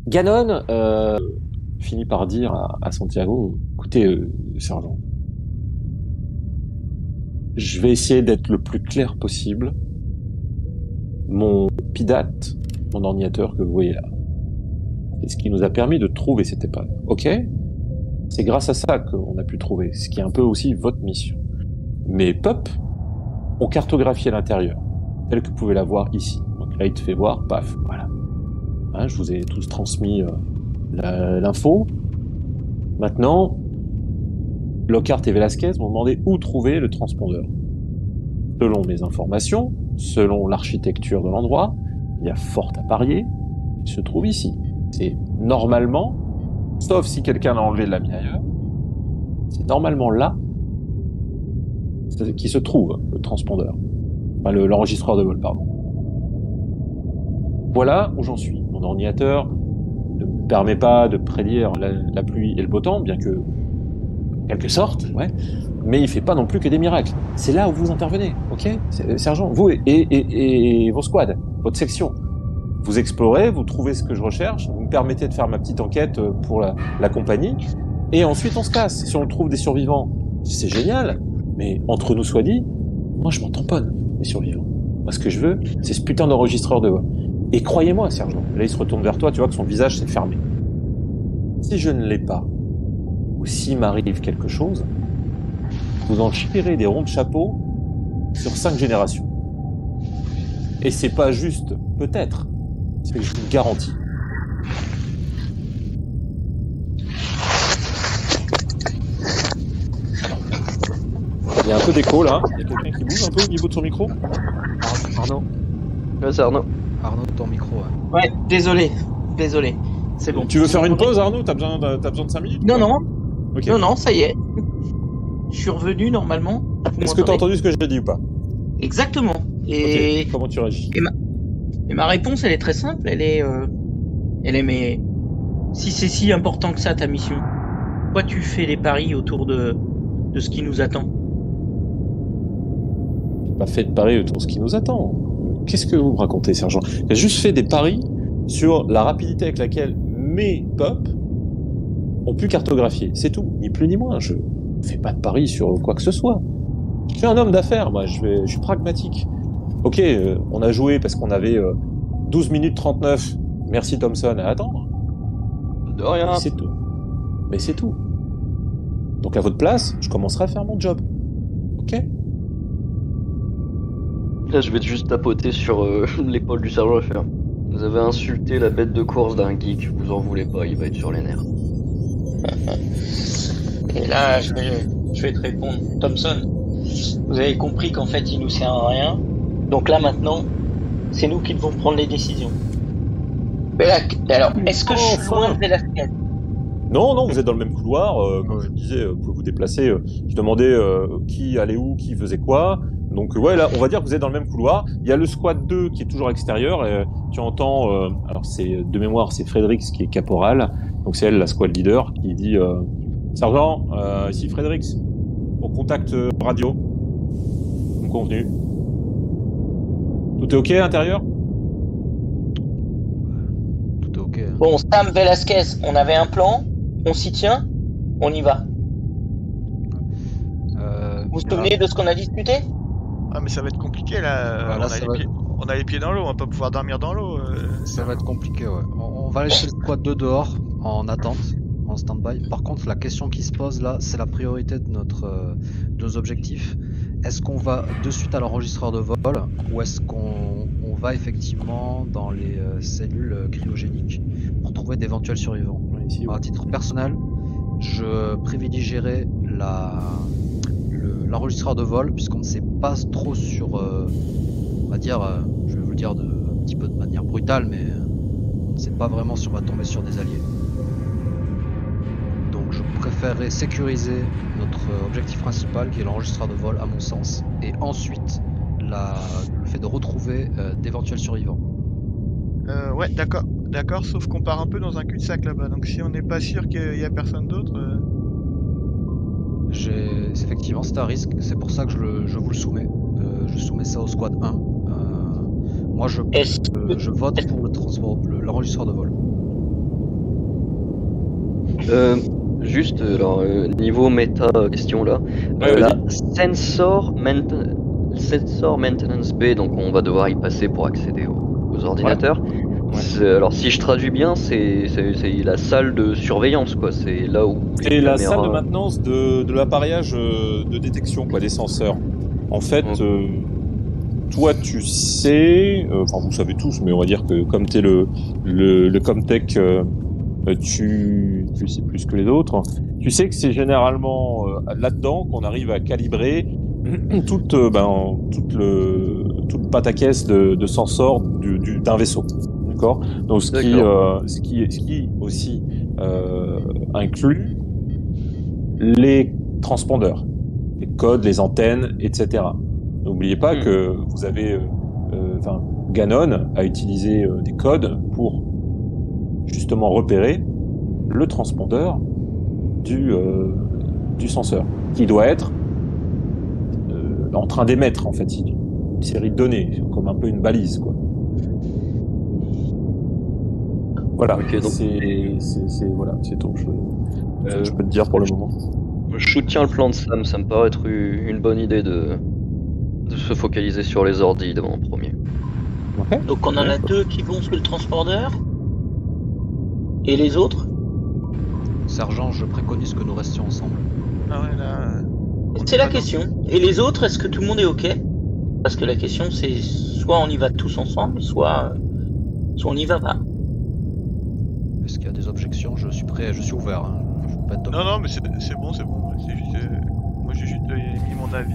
Ganon finit par dire à Santiago, écoutez, sergent, je vais essayer d'être le plus clair possible. Mon PIDAT, mon ordinateur que vous voyez là, c'est ce qui nous a permis de trouver cette épave. Ok? C'est grâce à ça qu'on a pu trouver, ce qui est un peu aussi votre mission. Mes PUP ont cartographié l'intérieur, tel que vous pouvez la voir ici. Donc là, il te fait voir, paf, voilà. Hein, je vous ai tous transmis l'info. Maintenant, Lockhart et Velasquez m'ont demandé où trouver le transpondeur. Selon mes informations, selon l'architecture de l'endroit, il y a fort à parier, il se trouve ici. C'est normalement, sauf si quelqu'un l'a enlevé et l'a mis ailleurs, c'est normalement là qui se trouve le transpondeur. Enfin, l'enregistreur de vol, pardon. Voilà où j'en suis. Mon ordinateur ne me permet pas de prédire la pluie et le beau temps, bien que, en quelque sorte, ouais, mais il fait pas non plus que des miracles. C'est là où vous intervenez, ok, sergent, vous et vos squads, votre section. Vous explorez, vous trouvez ce que je recherche, vous me permettez de faire ma petite enquête pour la compagnie, et ensuite on se casse. Si on trouve des survivants, c'est génial, mais entre nous soit dit, moi je m'en tamponne, les survivants. Moi ce que je veux, c'est ce putain d'enregistreur de vol. Et croyez-moi, sergent, là il se retourne vers toi, tu vois que son visage s'est fermé. Si je ne l'ai pas, ou s'il m'arrive quelque chose, vous en chirez des ronds de chapeau sur 5 générations. Et c'est pas juste peut-être, c'est que je vous le garantis. Il y a un peu d'écho là, il y a quelqu'un qui bouge un peu au niveau de son micro. Arnaud. Ouais, c'est Arnaud. Arnaud, ton micro. Ouais, désolé. C'est bon. Tu veux faire une pause, Arnaud? T'as besoin de 5 minutes? Non, non. Okay. Non, ça y est. Je suis revenu normalement. Est-ce que t'as entendu ce que j'ai dit ou pas? Exactement. Et okay. Comment tu réagis? Et ma réponse, elle est très simple. Elle est mais si c'est si important que ça ta mission, pourquoi tu fais les paris autour de ce qui nous attend? J'ai pas fait de paris autour de ce qui nous attend. Qu'est-ce que vous me racontez, sergent? J'ai juste fait des paris sur la rapidité avec laquelle mes PUP ont pu cartographier. C'est tout, ni plus ni moins. Je fais pas de paris sur quoi que ce soit. Je suis un homme d'affaires, moi. Je suis pragmatique. Ok, on a joué parce qu'on avait 12 minutes 39. Merci Thompson à attendre. De rien. Mais c'est tout. Donc à votre place, je commencerai à faire mon job. Ok? Là, je vais juste tapoter sur l'épaule du sergent et faire. Vous avez insulté la bête de course d'un geek, vous en voulez pas, il va être sur les nerfs. Et là, je vais te répondre, Thompson, vous avez compris qu'en fait, il nous sert à rien. Donc là, maintenant, c'est nous qui devons prendre les décisions. Mais là, alors, est-ce que je suis loin de Velasquez? Non, vous êtes dans le même couloir. Comme je disais, vous pouvez vous déplacer. Je demandais qui allait où, qui faisait quoi. Donc ouais, là, on va dire que vous êtes dans le même couloir. Il y a le squad 2 qui est toujours extérieur. Tu entends, alors c'est de mémoire, c'est Fredericks qui est caporal. Donc c'est elle, la squad leader, qui dit Sergent, ici Fredericks, pour contact radio. Comme convenu. Tout est ok à l'intérieur? Tout est ok. Bon, Sam Velasquez, on avait un plan, on s'y tient, on y va. Vous vous souvenez de ce qu'on a discuté? Ah mais ça va être compliqué là, voilà, on a les pieds dans l'eau, on va pas pouvoir dormir dans l'eau. Ça va être compliqué, ouais. On va laisser le squad 2 dehors, en attente, en stand-by. Par contre, la question qui se pose là, c'est la priorité de nos objectifs. Est-ce qu'on va de suite à l'enregistreur de vol, ou est-ce qu'on va effectivement dans les cellules cryogéniques pour trouver d'éventuels survivants? Ici, À titre personnel, je privilégierais l'enregistreur de vol, puisqu'on ne sait pas trop sur, on va dire, je vais vous le dire un petit peu de manière brutale, mais on ne sait pas vraiment si on va tomber sur des alliés. Donc je préférerais sécuriser notre objectif principal, qui est l'enregistreur de vol à mon sens, et ensuite le fait de retrouver d'éventuels survivants. Ouais, d'accord, sauf qu'on part un peu dans un cul-de-sac là-bas, donc si on n'est pas sûr qu'il y a personne d'autre... Effectivement, c'est un risque, c'est pour ça que je vous le soumets. Je soumets ça au squad 1. Moi, je vote pour l'enregistreur de vol. Juste, alors, niveau méta question là, Ouais, la Sensor Maintenance Bay, donc on va devoir y passer pour accéder aux ordinateurs. Alors, si je traduis bien, c'est la salle de surveillance, quoi. C'est là où les C'est la caméras- salle de maintenance de l'appareillage de détection, quoi, des senseurs. En fait, toi, tu sais, enfin, vous savez tous, mais on va dire que comme t'es le Comtech, tu sais plus que les autres. Tu sais que c'est généralement là-dedans qu'on arrive à calibrer toute pataquès de sensors d'un vaisseau. D'accord. Donc ce qui aussi inclut les transpondeurs, les codes, les antennes, etc. N'oubliez pas que vous avez, Ganon a utilisé des codes pour justement repérer le transpondeur du senseur, qui doit être en train d'émettre en fait une série de données, comme un peu une balise, quoi. Voilà, Ok, donc- c'est tout. Je peux te dire pour le moment. Je soutiens le plan de Sam, ça me paraît être une bonne idée de se focaliser sur les ordis en premier. Okay. Donc on en a 2 qui vont sur le transpondeur. Et les autres? Sergent, je préconise que nous restions ensemble. Ah ouais, là. C'est la question. Et les autres, est-ce que tout le monde est OK? Parce que la question, c'est soit on y va tous ensemble, soit on n'y va pas. Est-ce qu'il y a des objections? Je suis prêt, je suis ouvert. Hein. Je veux pas être Non, mais c'est bon. C'est juste, moi j'ai juste mis mon avis.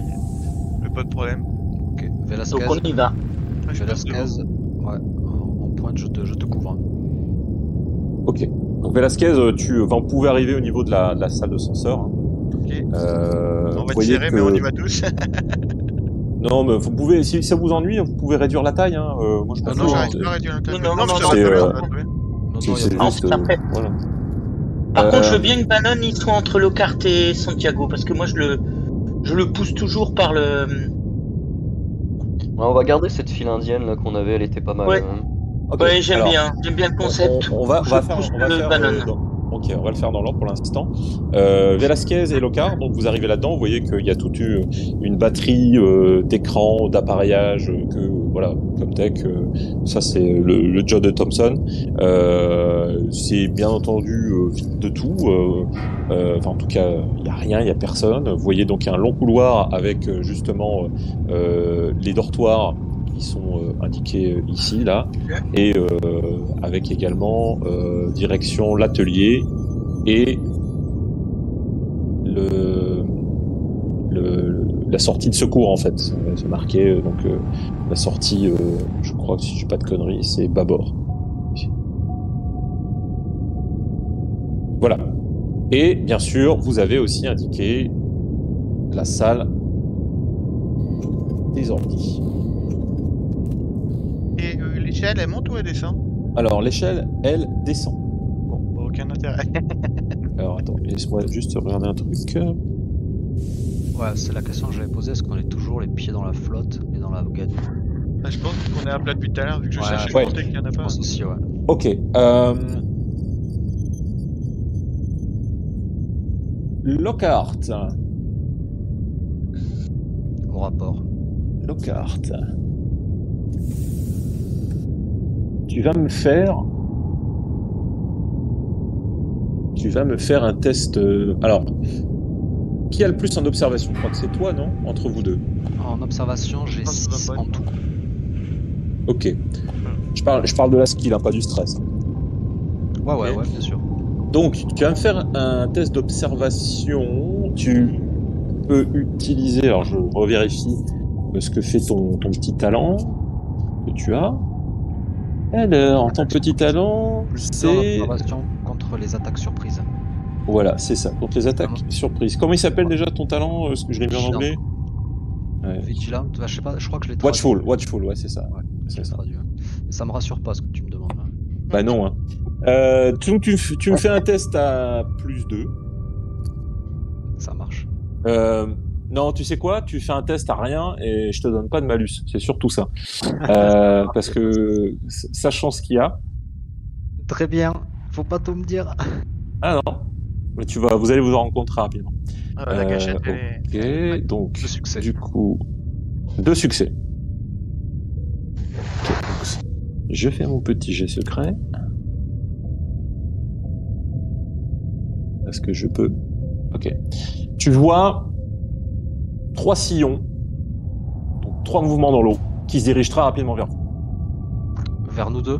Mais pas de problème. Ok, Velasquez. Donc on y va. Ah, je passe devant. Velasquez, ouais, en pointe, je te couvre. Ok. Donc Velasquez, vous pouvez arriver au niveau de la salle de senseur. Ok. On Vous va voyez tirer, mais on y va tous. Non, mais vous pouvez, si ça vous ennuie, vous pouvez réduire la taille. Hein. Moi, je pense Non, que j'arrête pas à réduire la table. Non, mais ça c'est, va très bien, euh, ça va très bien. Non, c'est non, c'est il y a pas. juste, après. voilà. Par contre, je veux bien que Bannon il soit entre Lockhart et Santiago, parce que moi je le pousse toujours par le. Ouais, on va garder cette file indienne là qu'on avait, elle était pas mal. Ouais. Ok, Ouais, j'aime alors, bien le concept. On va Je faire, pousse on va le faire Bannon. ok, on va le faire dans l'ordre pour l'instant. Velasquez et Lockhart, donc vous arrivez là-dedans, vous voyez qu'il y a toute une batterie d'écrans, d'appareillages que voilà, comme tech, ça c'est le job de Thompson. C'est bien entendu vide de tout. Enfin, en tout cas, il y a rien, il y a personne. Vous voyez donc il y a un long couloir avec justement les dortoirs qui sont indiqués ici, là, et avec également direction l'atelier et la sortie de secours, en fait. C'est marqué, donc la sortie, je crois que si je dis pas de conneries, c'est bâbord. Ici. Voilà. Et bien sûr, vous avez aussi indiqué la salle des ordis. Et l'échelle, elle monte ou elle descend? Alors, l'échelle, elle, descend. Bon, aucun intérêt. Alors, attends, laisse-moi juste regarder un truc. Ouais, c'est la question que j'avais posée. Est-ce qu'on est toujours les pieds dans la flotte et dans la gadoue? Je pense qu'on est à plat depuis tout à l'heure, vu que je Ouais, cherche ouais. le qu'il y en a Je pas. pense aussi, ouais. Ok. Lockhart. Au rapport. Lockhart. Tu vas me faire un test. Alors, qui a le plus en observation? Je crois que c'est toi, non? Entre vous deux. En observation, j'ai Ah, ça va 6 pas en être tout. Ok. Je parle de la skill, hein, pas du stress. Ouais, Ok. ouais, bien sûr. Donc, tu vas me faire un test d'observation. Tu peux utiliser, alors je revérifie ce que fait ton petit talent que tu as. Alors, ton petit talent, Plus en c'est... observation contre les attaques surprises. Voilà, c'est ça. Donc, les attaques surprises. Comment il s'appelle déjà ton talent? Est-ce que je l'ai mis en anglais? Ouais. Vigilant, je sais pas, je crois que je l'ai traduit. Watchful, ouais, c'est ça. Ouais, je C'est l'ai ça. traduit. Ouais. Ça me rassure pas ce que tu me demandes là. Bah non, hein. Donc, tu me fais un test à +2. Ça marche. Non, tu sais quoi? Tu fais un test à rien et je te donne pas de malus. C'est surtout ça. Parce que, sachant ce qu'il y a... Très bien, faut pas tout me dire. Ah non. Mais vous allez vous en rencontrer rapidement. La gâchette, elle est... Ok, donc 2 succès. du coup, 2 succès. Ok, donc, je fais mon petit jet secret. Est-ce que je peux? Ok. Tu vois 3 sillons, donc 3 mouvements dans l'eau, qui se dirigent très rapidement vers vous. Vers nous deux?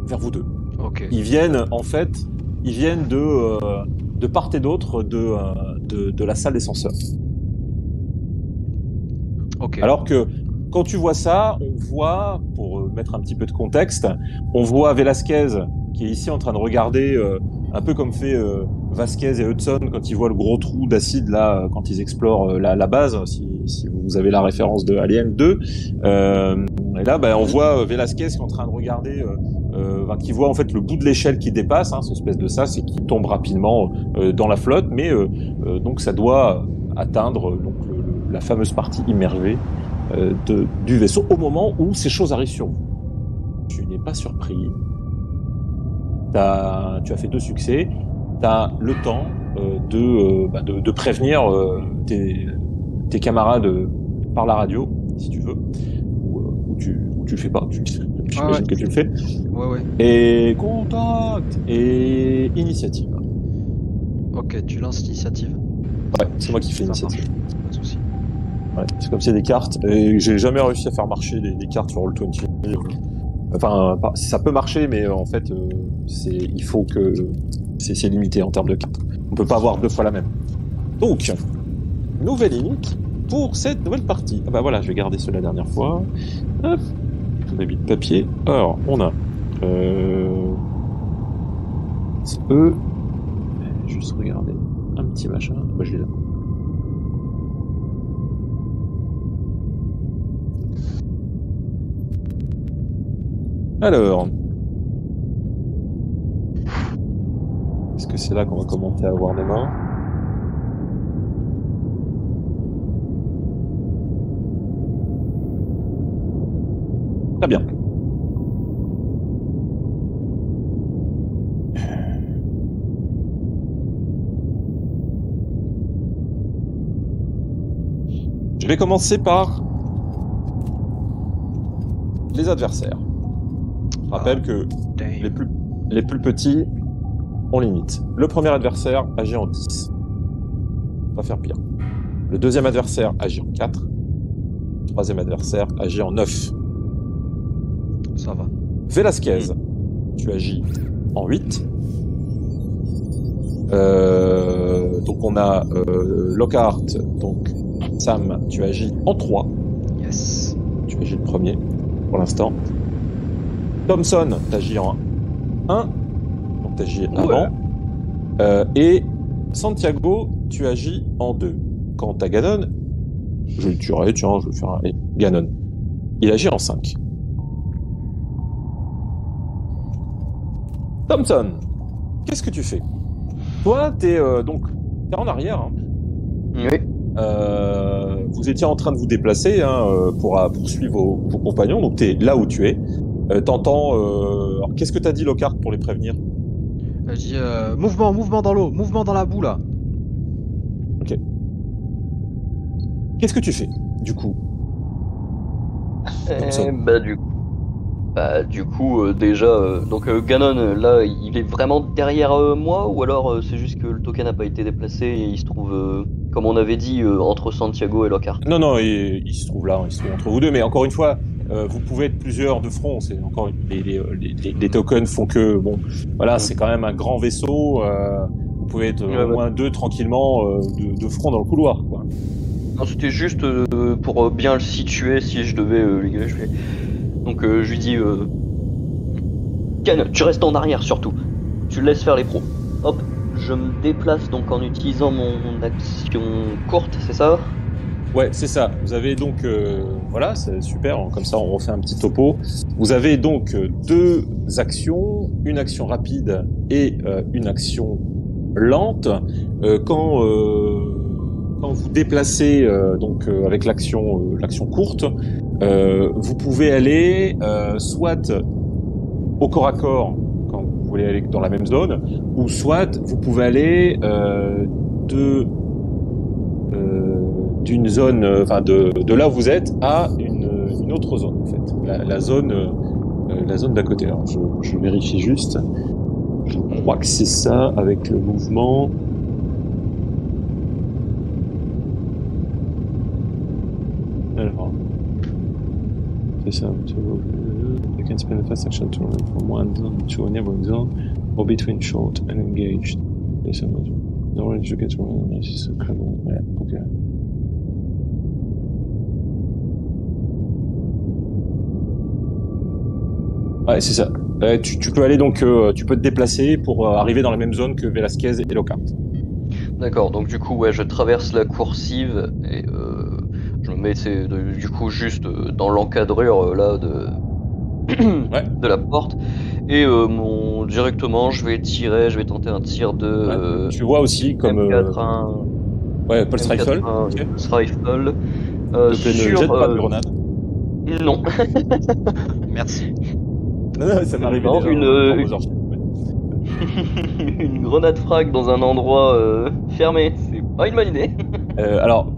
Vers vous deux. Ok. Ils viennent de part et d'autre de la salle des censeurs. Ok. Alors que quand tu vois ça, on voit, pour mettre un petit peu de contexte, on voit Velasquez qui est ici en train de regarder, un peu comme fait Vasquez et Hudson quand ils voient le gros trou d'acide là, quand ils explorent la base, si vous avez la référence de Alien 2. Et là, on voit Velasquez qui est en train de regarder, qui voit en fait le bout de l'échelle qui dépasse, cette espèce de sas, et qui tombe rapidement dans la flotte, mais donc ça doit atteindre donc la fameuse partie immergée du vaisseau au moment où ces choses arrivent sur vous. Tu n'es pas surpris. Tu as fait 2 succès. Tu as le temps de prévenir tes camarades par la radio, si tu veux, ou tu le fais pas. J'imagine que tu le fais. Ouais. Et contact et initiative. Ok, tu lances l'initiative. Ouais, c'est moi qui fais Ça l'initiative. marche. Pas de soucis. Ouais, c'est comme s'il y a des cartes, et j'ai jamais réussi à faire marcher des cartes sur Roll20. Enfin, ça peut marcher, mais en fait, il faut que c'est limité en termes de cartes. On peut pas avoir 2 fois la même. Donc, nouvelle limite pour cette nouvelle partie. Ah bah voilà, je vais garder ceux de la dernière fois. Hop, on a mis de papier. Alors, on a c'est eux. Juste regarder un petit machin. Bah, je l'ai là. Alors, est-ce que c'est là qu'on va commencer à avoir des mains? Très bien. Je vais commencer par les adversaires. Je rappelle que les plus petits, on limite. Le premier adversaire agit en 10. Pas faire pire. Le deuxième adversaire agit en 4. Le troisième adversaire agit en 9. Ça va. Velasquez, tu agis en 8. Donc on a Lockhart, donc Sam, tu agis en 3. Yes. Tu agis le premier, pour l'instant. Thompson, t'agis en 1. Donc t'agis avant. Et Santiago, tu agis en 2. Quant à Ganon, je le tuerai, tiens, je vais faire un... Ganon. Il agit en 5. Thompson, qu'est-ce que tu fais? Toi, t'es en arrière. Hein. Oui. Vous étiez en train de vous déplacer pour poursuivre vos compagnons, donc t'es là où tu es. T'entends... alors, qu'est-ce que t'as dit, Lockhart, pour les prévenir? Je dis mouvement dans l'eau, mouvement dans la boue là. Ok. Qu'est-ce que tu fais, du coup? Du coup, déjà, donc Ganon, là, il est vraiment derrière moi, ou alors c'est juste que le token n'a pas été déplacé et il se trouve, comme on avait dit, entre Santiago et Lockhart. Non, il se trouve là, il se trouve entre vous deux, mais encore une fois, vous pouvez être plusieurs de front. C'est encore les tokens font que voilà, c'est quand même un grand vaisseau. Vous pouvez être au moins 2 tranquillement de front dans le couloir, quoi. Non, c'était juste pour bien le situer si je devais lui jouer. Donc je lui dis Ken, tu restes en arrière surtout. Tu laisses faire les pros. Hop, je me déplace donc en utilisant mon action courte, c'est ça? Ouais, c'est ça. Vous avez donc voilà, c'est super. Comme ça, on refait un petit topo. Vous avez donc 2 actions, une action rapide et une action lente. Quand vous déplacez avec l'action courte, vous pouvez aller soit au corps à corps quand vous voulez aller dans la même zone, ou soit vous pouvez aller d'une zone, de là où vous êtes à une autre zone en fait, la zone d'à côté. Alors je vérifie juste. Je crois que c'est ça avec le mouvement. Alors, c'est ça. You can spend a fast action to run from one zone to a neighboring zone, or between short and engaged. No one to get around. This is a credible. Ouais, ok. Ouais, c'est ça. Tu peux aller donc, tu peux te déplacer pour arriver dans la même zone que Velasquez et Lockhart. D'accord, donc du coup, ouais, je traverse la coursive et je me mets du coup juste dans l'encadrure là de Ouais. de la porte et directement, je vais tenter un tir de Ouais. Tu vois aussi comme M4 un ouais, Pulse Rifle. un Ok. Pulse Rifle Donc, ne sur jette pas de grenade. non. Merci. Non, ça m'arrive Non, déjà. une- Mothership, ouais. Une grenade frag dans un endroit fermé, c'est pas une bonne idée. Alors,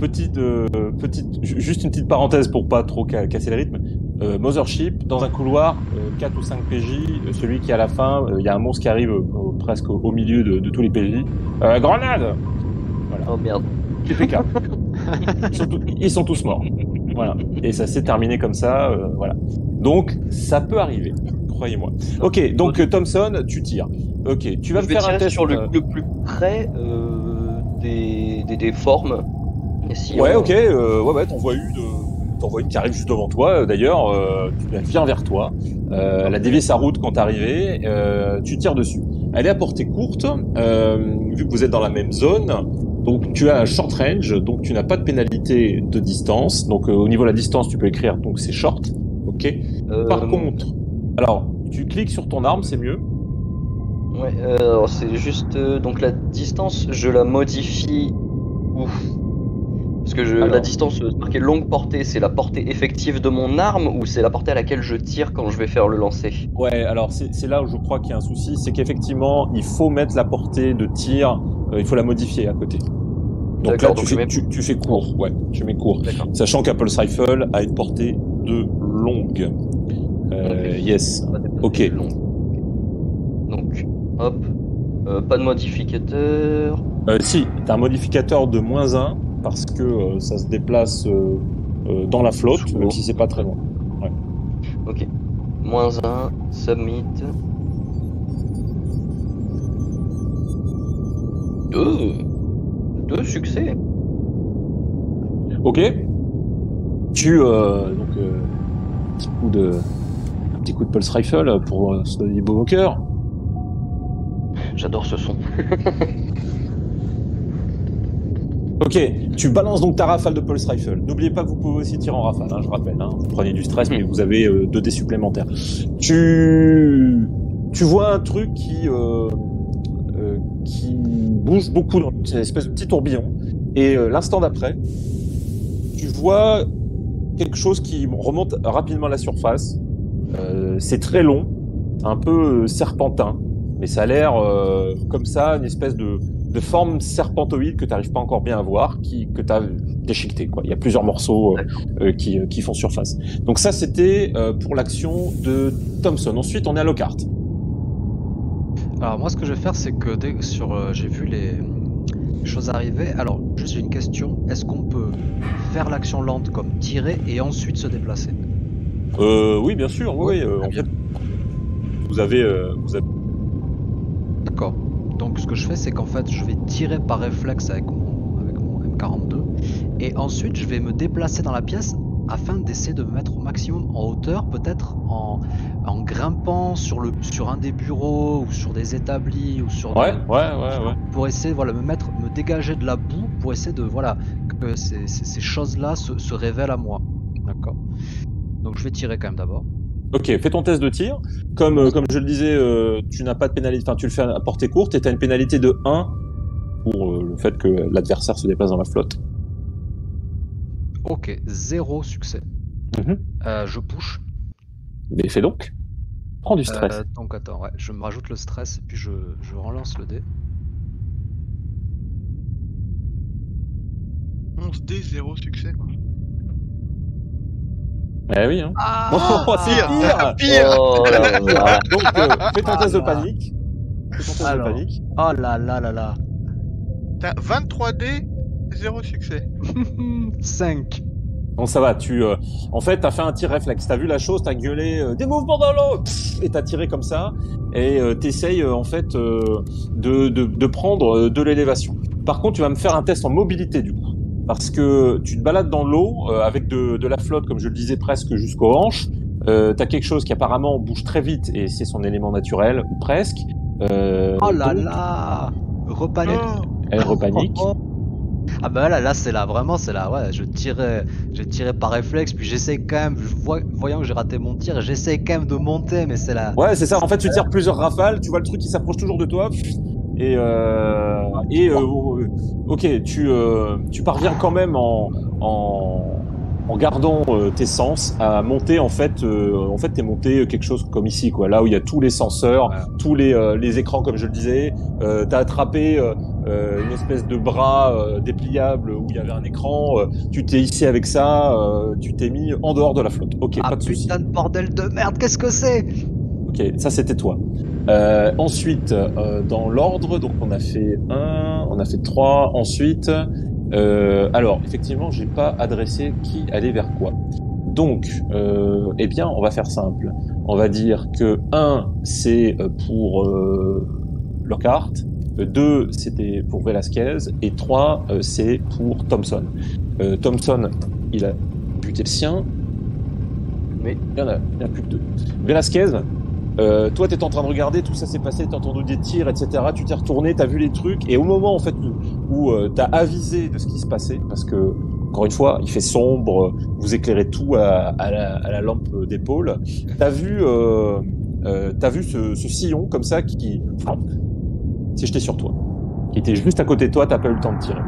juste une petite parenthèse pour pas trop casser le rythme. Mothership, dans un couloir, 4 ou 5 PJ, celui qui à la fin, il y a un monstre qui arrive presque au milieu de tous les PJ. Grenade! Oh merde. PPK. Ils sont tous morts. Voilà. Et ça s'est terminé comme ça, voilà. Donc, ça peut arriver, croyez-moi. Ok, donc Thompson, tu tires. Ok, tu vas Je me vais faire un tirer test. sur le plus près des formes. Et si Ouais, on- ok, ouais, t'en vois une qui arrive juste devant toi. D'ailleurs, elle vient vers toi. Elle a dévié sa route quand t'es arrivé. Tu tires dessus. Elle est à portée courte. Vu que vous êtes dans la même zone, donc tu as un short range, donc tu n'as pas de pénalité de distance. Donc au niveau de la distance, tu peux écrire donc c'est short. Ok. Par contre, alors tu cliques sur ton arme, c'est mieux. Ouais, alors c'est juste donc la distance, je la modifie. Ouf. Parce que Alors. la distance marquée longue portée, c'est la portée effective de mon arme ou c'est la portée à laquelle je tire quand je vais faire le lancer? Ouais, alors c'est là où je crois qu'il y a un souci, c'est qu'effectivement, il faut mettre la portée de tir, il faut la modifier à côté. Donc D'accord, là, donc je mets- tu fais court, ouais, tu mets court. D'accord. Sachant qu'un Pulse Rifle a une portée de longue. Ok. Yes. Pas dépasser Ok. le long. Donc, hop, pas de modificateur. Si, t'as un modificateur de -1 parce que ça se déplace dans la flotte, Sous même l'eau. si c'est pas très loin. Ok. -1, submit. 2 succès. Ok. Tu un petit coup de Pulse Rifle pour se donner du baume au cœur. J'adore ce son. Ok, tu balances donc ta rafale de Pulse Rifle. N'oubliez pas que vous pouvez aussi tirer en rafale, hein, je rappelle. Hein, vous prenez du stress, mais vous avez 2 dés supplémentaires. Tu vois un truc qui bouge beaucoup, c'est une espèce de petit tourbillon. Et l'instant d'après, tu vois quelque chose qui remonte rapidement à la surface. C'est très long, un peu serpentin, mais ça a l'air comme ça, une espèce de forme serpentoïde que tu n'arrives pas encore bien à voir, que tu as déchiqueté, quoi. Il y a plusieurs morceaux qui font surface. Donc ça, c'était pour l'action de Thompson. Ensuite, on est à Lockhart. Alors moi, ce que je vais faire, c'est que j'ai vu les choses arriver. Alors, juste j'ai une question. Est-ce qu'on peut faire l'action lente comme tirer et ensuite se déplacer? Oui, bien sûr. Oui, en fait, vous avez D'accord. Donc ce que je fais, c'est qu'en fait, je vais tirer par réflexe avec mon M42 et ensuite je vais me déplacer dans la pièce afin d'essayer de me mettre au maximum en hauteur, peut-être en grimpant sur un des bureaux ou sur des établis ou sur ouais. pour essayer me dégager de la boue pour essayer de que ces choses-là se révèlent à moi. D'accord. Donc je vais tirer quand même d'abord. Ok, fais ton test de tir. Comme je le disais, tu n'as pas de pénalité, enfin tu le fais à portée courte et tu as une pénalité de 1 pour le fait que l'adversaire se déplace dans la flotte. Ok, 0 succès. Mhm. Je push. Mais fais donc. Prends du stress. Donc attends, ouais, je me rajoute le stress et puis je relance le dé. 11D, 0 succès, quoi. Eh oui, hein. Ah Oh, c'est pire. Pire. Oh là là. Donc, fais ton test de Ah là. panique. Fais ton test Alors. de panique. Oh là là là là. T'as 23D, 0 succès. 5. Bon, ça va, en fait, t'as fait un tir réflexe. T'as vu la chose, t'as gueulé des mouvements dans l'eau et t'as tiré comme ça. Et t'essayes, en fait, de prendre de l'élévation. Par contre, tu vas me faire un test en mobilité, du coup. Parce que tu te balades dans l'eau avec de la flotte, comme je le disais, presque jusqu'aux hanches. T'as quelque chose qui apparemment bouge très vite et c'est son élément naturel, ou presque. Oh là donc, là. Repanique. Oh. elle repanique. Ah bah là c'est là, vraiment c'est là, ouais, je tirais par réflexe, puis j'essaie quand même, voyant que j'ai raté mon tir, j'essaie quand même de monter, mais c'est là. Ouais, c'est ça. En fait, tu tires plusieurs rafales, tu vois le truc qui s'approche toujours de toi. Ok, tu parviens quand même en gardant tes sens à monter en fait t'es monté quelque chose comme ici quoi, là où il y a tous les senseurs, tous les écrans comme je le disais. T'as attrapé une espèce de bras dépliable où il y avait un écran. Tu t'es hissé avec ça, tu t'es mis en dehors de la flotte. Ok, Ah pas de souci. putain de bordel de merde, qu'est-ce que c'est? Ok, ça c'était toi. Ensuite, dans l'ordre, donc on a fait 1, on a fait 3, ensuite... alors, effectivement, j'ai pas adressé qui allait vers quoi. Donc, eh bien, on va faire simple. On va dire que 1, c'est pour Lockhart, 2, c'était pour Velasquez, et 3, c'est pour Thompson. Thompson, il a buté le sien, mais il y en a plus que 2. Velasquez, toi, t'es en train de regarder, tout ça s'est passé, t'as entendu des tirs, etc. Tu t'es retourné, t'as vu les trucs, et au moment en fait où t'as avisé de ce qui se passait, parce que encore une fois, il fait sombre, vous éclairez tout à la lampe d'épaule. T'as vu ce sillon comme ça qui s'est jeté sur toi, qui était juste à côté de toi. T'as pas eu le temps de tirer.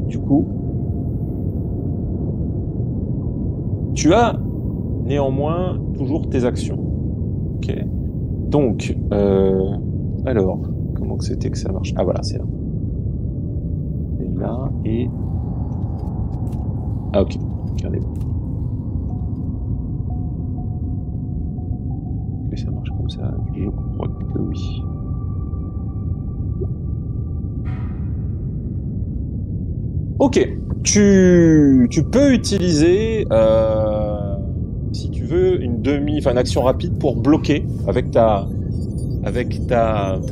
Du coup, tu as néanmoins toujours tes actions. Ok. Donc, alors, comment que c'était que ça marche? Ah voilà, c'est là. Et là, et... Ah ok, regardez. Que ça marche comme ça, je crois que oui. Ok, tu peux utiliser, si tu veux, une action rapide pour bloquer avec ta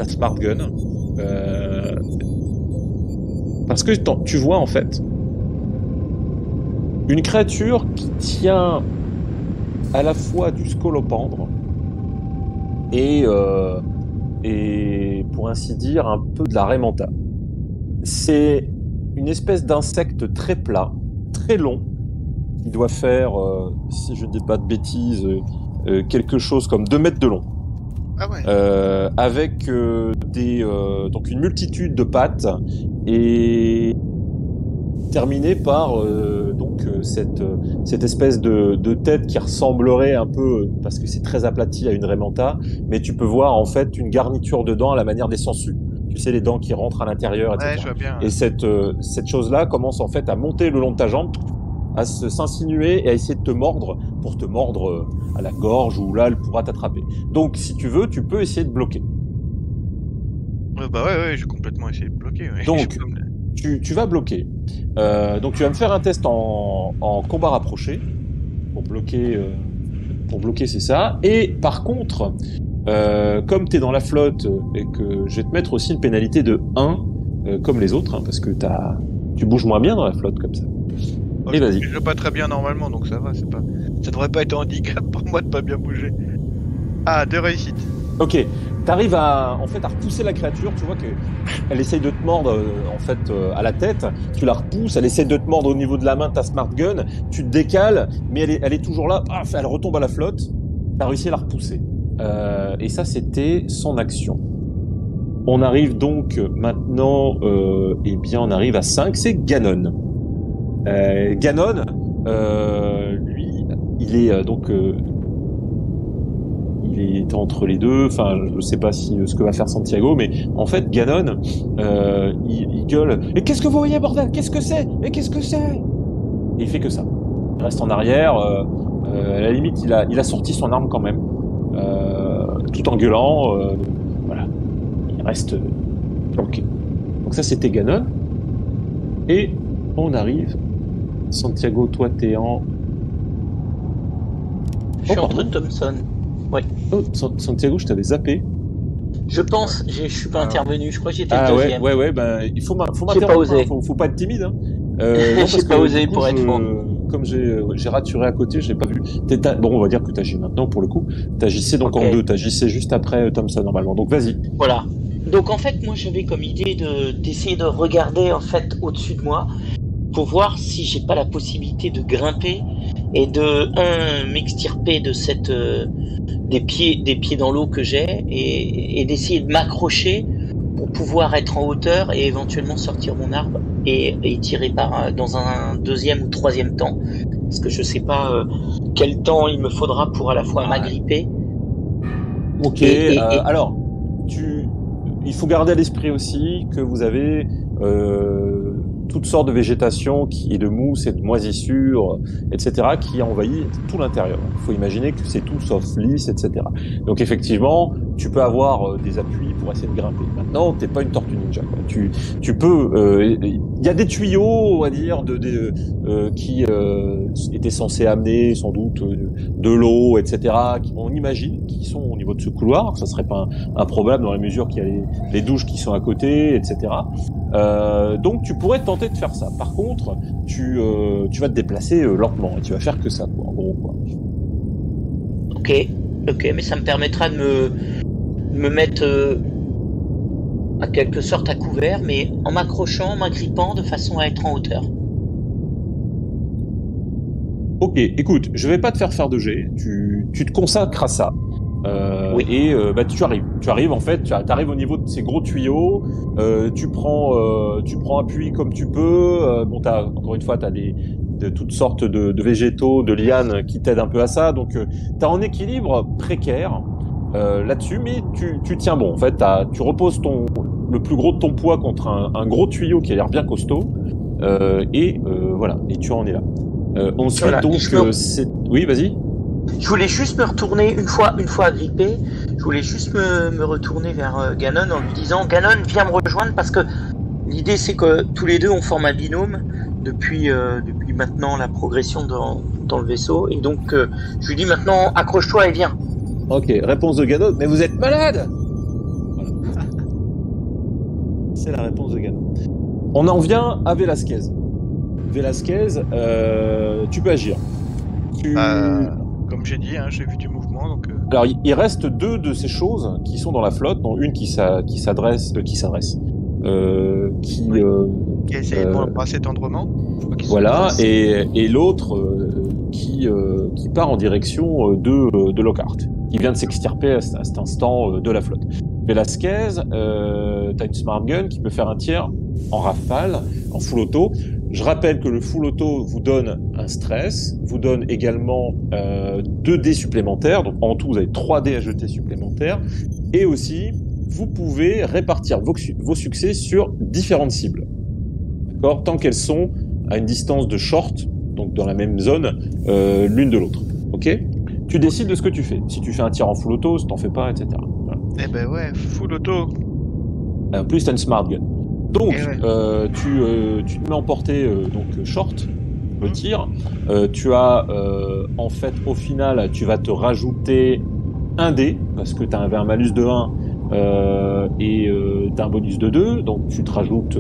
smart gun. Parce que tu vois en fait une créature qui tient à la fois du scolopendre et pour ainsi dire un peu de la raimanta. C'est une espèce d'insecte très plat, très long, qui doit faire, si je ne dis pas de bêtises, quelque chose comme 2 mètres de long. Ah ouais. Avec donc une multitude de pattes et terminé par cette espèce de tête qui ressemblerait un peu, parce que c'est très aplati, à une raimanta, mais tu peux voir en fait une garniture de dents à la manière des sangsues. Tu sais, les dents qui rentrent à l'intérieur, etc. Ouais, je vois bien. Et cette chose-là commence en fait à monter le long de ta jambe, à s'insinuer et à essayer de te mordre, pour te mordre à la gorge, où là elle pourra t'attraper. Donc si tu veux, tu peux essayer de bloquer. Bah ouais, j'ai complètement essayé de bloquer. Ouais. Donc, tu vas bloquer. Donc tu vas me faire un test en combat rapproché pour bloquer, c'est ça. Et par contre, comme tu es dans la flotte et que je vais te mettre aussi une pénalité de 1, comme les autres, hein, parce que tu bouges moins bien dans la flotte comme ça. Oh, Et vas-y. Je joue pas très bien normalement, donc ça va. Ça devrait pas être un handicap pour moi de pas bien bouger. Ah, 2 réussites. Ok, t'arrives à repousser la créature, tu vois qu'elle essaye de te mordre à la tête, tu la repousses, elle essaye de te mordre au niveau de la main de ta smart gun, tu te décales, mais elle est toujours là, paf, elle retombe à la flotte, t'as réussi à la repousser. Et ça, c'était son action. On arrive donc maintenant, on arrive à 5, c'est Ganon. Ganon, lui, il est il est entre les deux. Enfin, je ne sais pas ce que va faire Santiago, mais en fait, Ganon, il gueule. Et qu'est-ce que vous voyez, bordel? Qu'est-ce que c'est? Et qu'est-ce que c'est? Et il fait que ça. Il reste en arrière. À la limite, il a sorti son arme quand même, tout en gueulant. Voilà. Il reste planqué. Donc ça, c'était Ganon. Et on arrive. Santiago, toi, t'es en... Je suis entre Thompson. Oui. Oh, Santiago, je t'avais zappé. Je pense, je suis pas intervenu. Je crois que j'étais le Ah deuxième. ouais, ben il faut J'ai pas osé. hein, faut pas être timide. Hein. J'ai pas osé pour être franc. Comme j'ai raturé à côté, je l'ai pas vu. Bon, on va dire que t'agis maintenant pour le coup. T'agissais donc en deux, t'agissais juste après Thompson normalement. Donc vas-y. Voilà. Donc en fait, moi j'avais comme idée d'essayer de regarder en fait au-dessus de moi pour voir si j'ai pas la possibilité de grimper et de m'extirper de cette des pieds dans l'eau que j'ai et d'essayer de m'accrocher pour pouvoir être en hauteur et éventuellement sortir mon arbre et tirer dans un deuxième ou troisième temps, parce que je sais pas quel temps il me faudra pour à la fois m'agripper. Ok. Alors, il faut garder à l'esprit aussi que vous avez toutes sortes de végétation et de mousse et de moisissures, etc., qui envahit tout l'intérieur. Il faut imaginer que c'est tout sauf lisse, etc. Donc effectivement, tu peux avoir des appuis pour essayer de grimper. Maintenant, t'es pas une tortue ninja, quoi. Tu peux... Il y a des tuyaux, on va dire, qui étaient censés amener sans doute de l'eau, etc., on imagine, qui sont au niveau de ce couloir. Ça serait pas un problème dans la mesure qu'il y a les douches qui sont à côté, etc. Donc tu pourrais tenter de faire ça. Par contre, tu vas te déplacer lentement et tu vas faire que ça, quoi, en gros, quoi. Ok, mais ça me permettra de me mettre à quelque sorte à couvert, mais en m'accrochant, m'agrippant de façon à être en hauteur. Ok, écoute, je vais pas te faire de jet. Tu te consacres à ça. Oui. Et tu arrives en fait, tu arrives au niveau de ces gros tuyaux, tu prends appui comme tu peux. Bon, encore une fois, t'as de toutes sortes de végétaux, de lianes qui t'aident un peu à ça, donc t'as un équilibre précaire là-dessus, mais tu tiens bon. En fait, tu reposes le plus gros de ton poids contre un gros tuyau qui a l'air bien costaud, et voilà, et tu en es là. Ensuite, voilà, donc, oui, vas-y. Je voulais juste me retourner, une fois agrippé, je voulais juste me retourner vers Ganon en lui disant « Ganon, viens me rejoindre » parce que l'idée c'est que tous les deux on forme un binôme depuis maintenant la progression dans le vaisseau, et donc je lui dis maintenant « Accroche-toi et viens ». Ok, réponse de Ganon, mais vous êtes malade. Voilà. C'est la réponse de Ganon. On en vient à Velasquez. Velasquez, tu peux agir. Comme j'ai dit, hein, j'ai vu du mouvement, donc... Alors, il reste deux de ces choses qui sont dans la flotte, dont une qui s'adresse, qui essaye de m'embrasser tendrement. Voilà, et l'autre qui part en direction de Lockhart, qui vient de s'extirper à cet instant de la flotte. Velasquez, t'as une smart gun qui peut faire un tir en rafale, en full auto. Je rappelle que le full auto vous donne un stress, vous donne également 2 dés supplémentaires, donc en tout vous avez 3 dés à jeter supplémentaires, et aussi vous pouvez répartir vos succès sur différentes cibles, d'accord, tant qu'elles sont à une distance de short, donc dans la même zone, l'une de l'autre, ok. Tu décides de ce que tu fais, si tu fais un tir en full auto, si t'en fais pas, etc. Voilà. Eh ben ouais, full auto. En plus t'as une smart gun. Donc, ouais. tu te mets en portée donc short, le tir. Tu as en fait au final, tu vas te rajouter un dé parce que tu avais un malus de 1 et tu as un bonus de 2, donc tu te rajoutes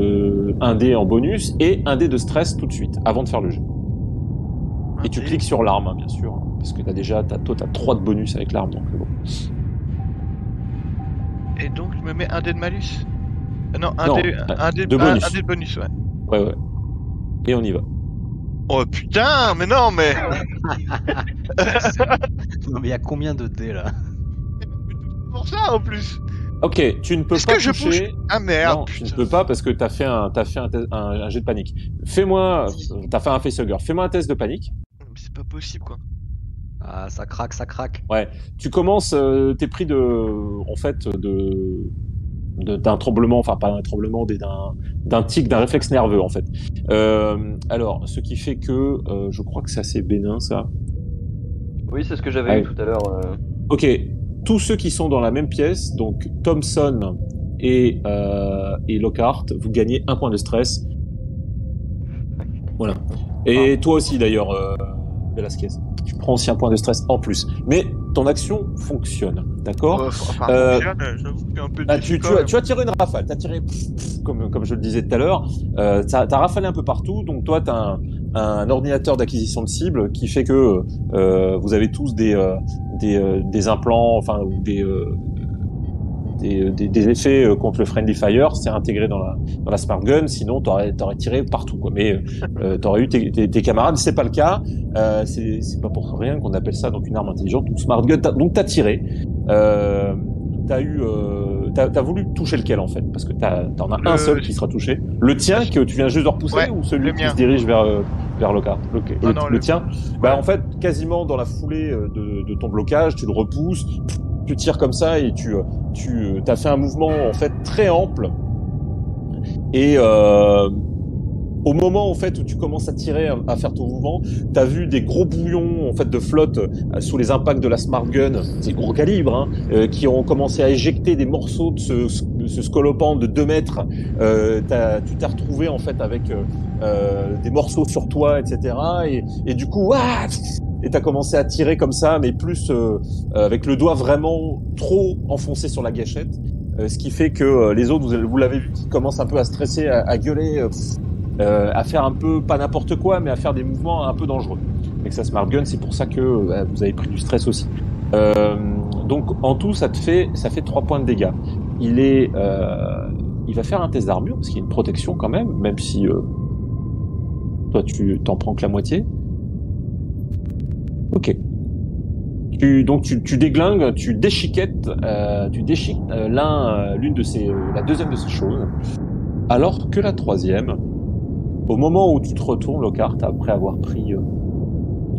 un dé en bonus et un dé de stress tout de suite avant de faire le jet. Et tu cliques sur l'arme, hein, bien sûr, hein, parce que t'as 3 de bonus avec l'arme, donc bon. Et donc je me mets un dé de malus. Non, un dé de bonus, ouais. Ouais. Et on y va. Oh putain, mais non, mais... Non, mais il y a combien de dés, là? Pour ça, en plus. Ok, tu ne peux Est-ce pas que je toucher... bouge? Ah merde, non, putain. tu ne peux pas parce que t'as fait un jet de panique. T'as fait un facehugger. Fais-moi un test de panique. Mais c'est pas possible, quoi. Ah, ça craque, ça craque. Ouais. Tu commences, t'es pris d'un tremblement, enfin pas un tremblement, d'un tic, d'un réflexe nerveux en fait. Alors, ce qui fait que je crois que c'est assez bénin ça. Oui, c'est ce que j'avais Ouais. eu tout à l'heure. Ok, tous ceux qui sont dans la même pièce, donc Thompson et Lockhart, vous gagnez 1 point de stress. Voilà. Et toi aussi d'ailleurs, Velasquez. Tu prends aussi 1 point de stress en plus. Mais ton action fonctionne, d'accord? Enfin, j'avoue qu'il y a un peu de Ah, défi tu quand même. as tiré une rafale, tu as tiré, comme je le disais tout à l'heure, t'as rafalé un peu partout, donc toi tu as un ordinateur d'acquisition de cibles qui fait que vous avez tous des implants, enfin, ou des effets contre le friendly fire, c'est intégré dans la smart gun, sinon t'aurais tiré partout, quoi. Mais t'aurais eu tes camarades, c'est pas le cas, c'est pas pour rien qu'on appelle ça donc une arme intelligente, une smart gun. Donc t'as tiré, t'as voulu toucher lequel en fait, parce que t'en as un seul qui sera touché. Le tien que tu viens juste de repousser, Ouais, ou celui le qui mien. se dirige vers Lockhart? Non, Le tien. ouais. Bah en fait, quasiment dans la foulée de ton blocage, tu le repousses, tu tires comme ça et tu as fait un mouvement en fait très ample. Et au moment en fait où tu commences à tirer, à faire ton mouvement, t'as vu des gros bouillons en fait de flotte sous les impacts de la smart gun, c'est gros calibre, hein, qui ont commencé à éjecter des morceaux de ce scolopend de 2 mètres. Tu t'es retrouvé en fait avec des morceaux sur toi, etc. Et du coup, et t'as commencé à tirer comme ça, mais plus avec le doigt vraiment trop enfoncé sur la gâchette, ce qui fait que les autres, vous l'avez vu, qui commencent un peu à stresser, à gueuler. À faire un peu, pas n'importe quoi, mais à faire des mouvements un peu dangereux. Avec sa smart gun, c'est pour ça que vous avez pris du stress aussi. Donc en tout, ça fait 3 points de dégâts. Il va faire un test d'armure, parce qu'il y a une protection quand même si toi tu t'en prends que la moitié. Ok. Tu déglingues, tu déchiquettes la deuxième de ces choses, alors que la troisième, au moment où tu te retournes, Lockhart, après avoir pris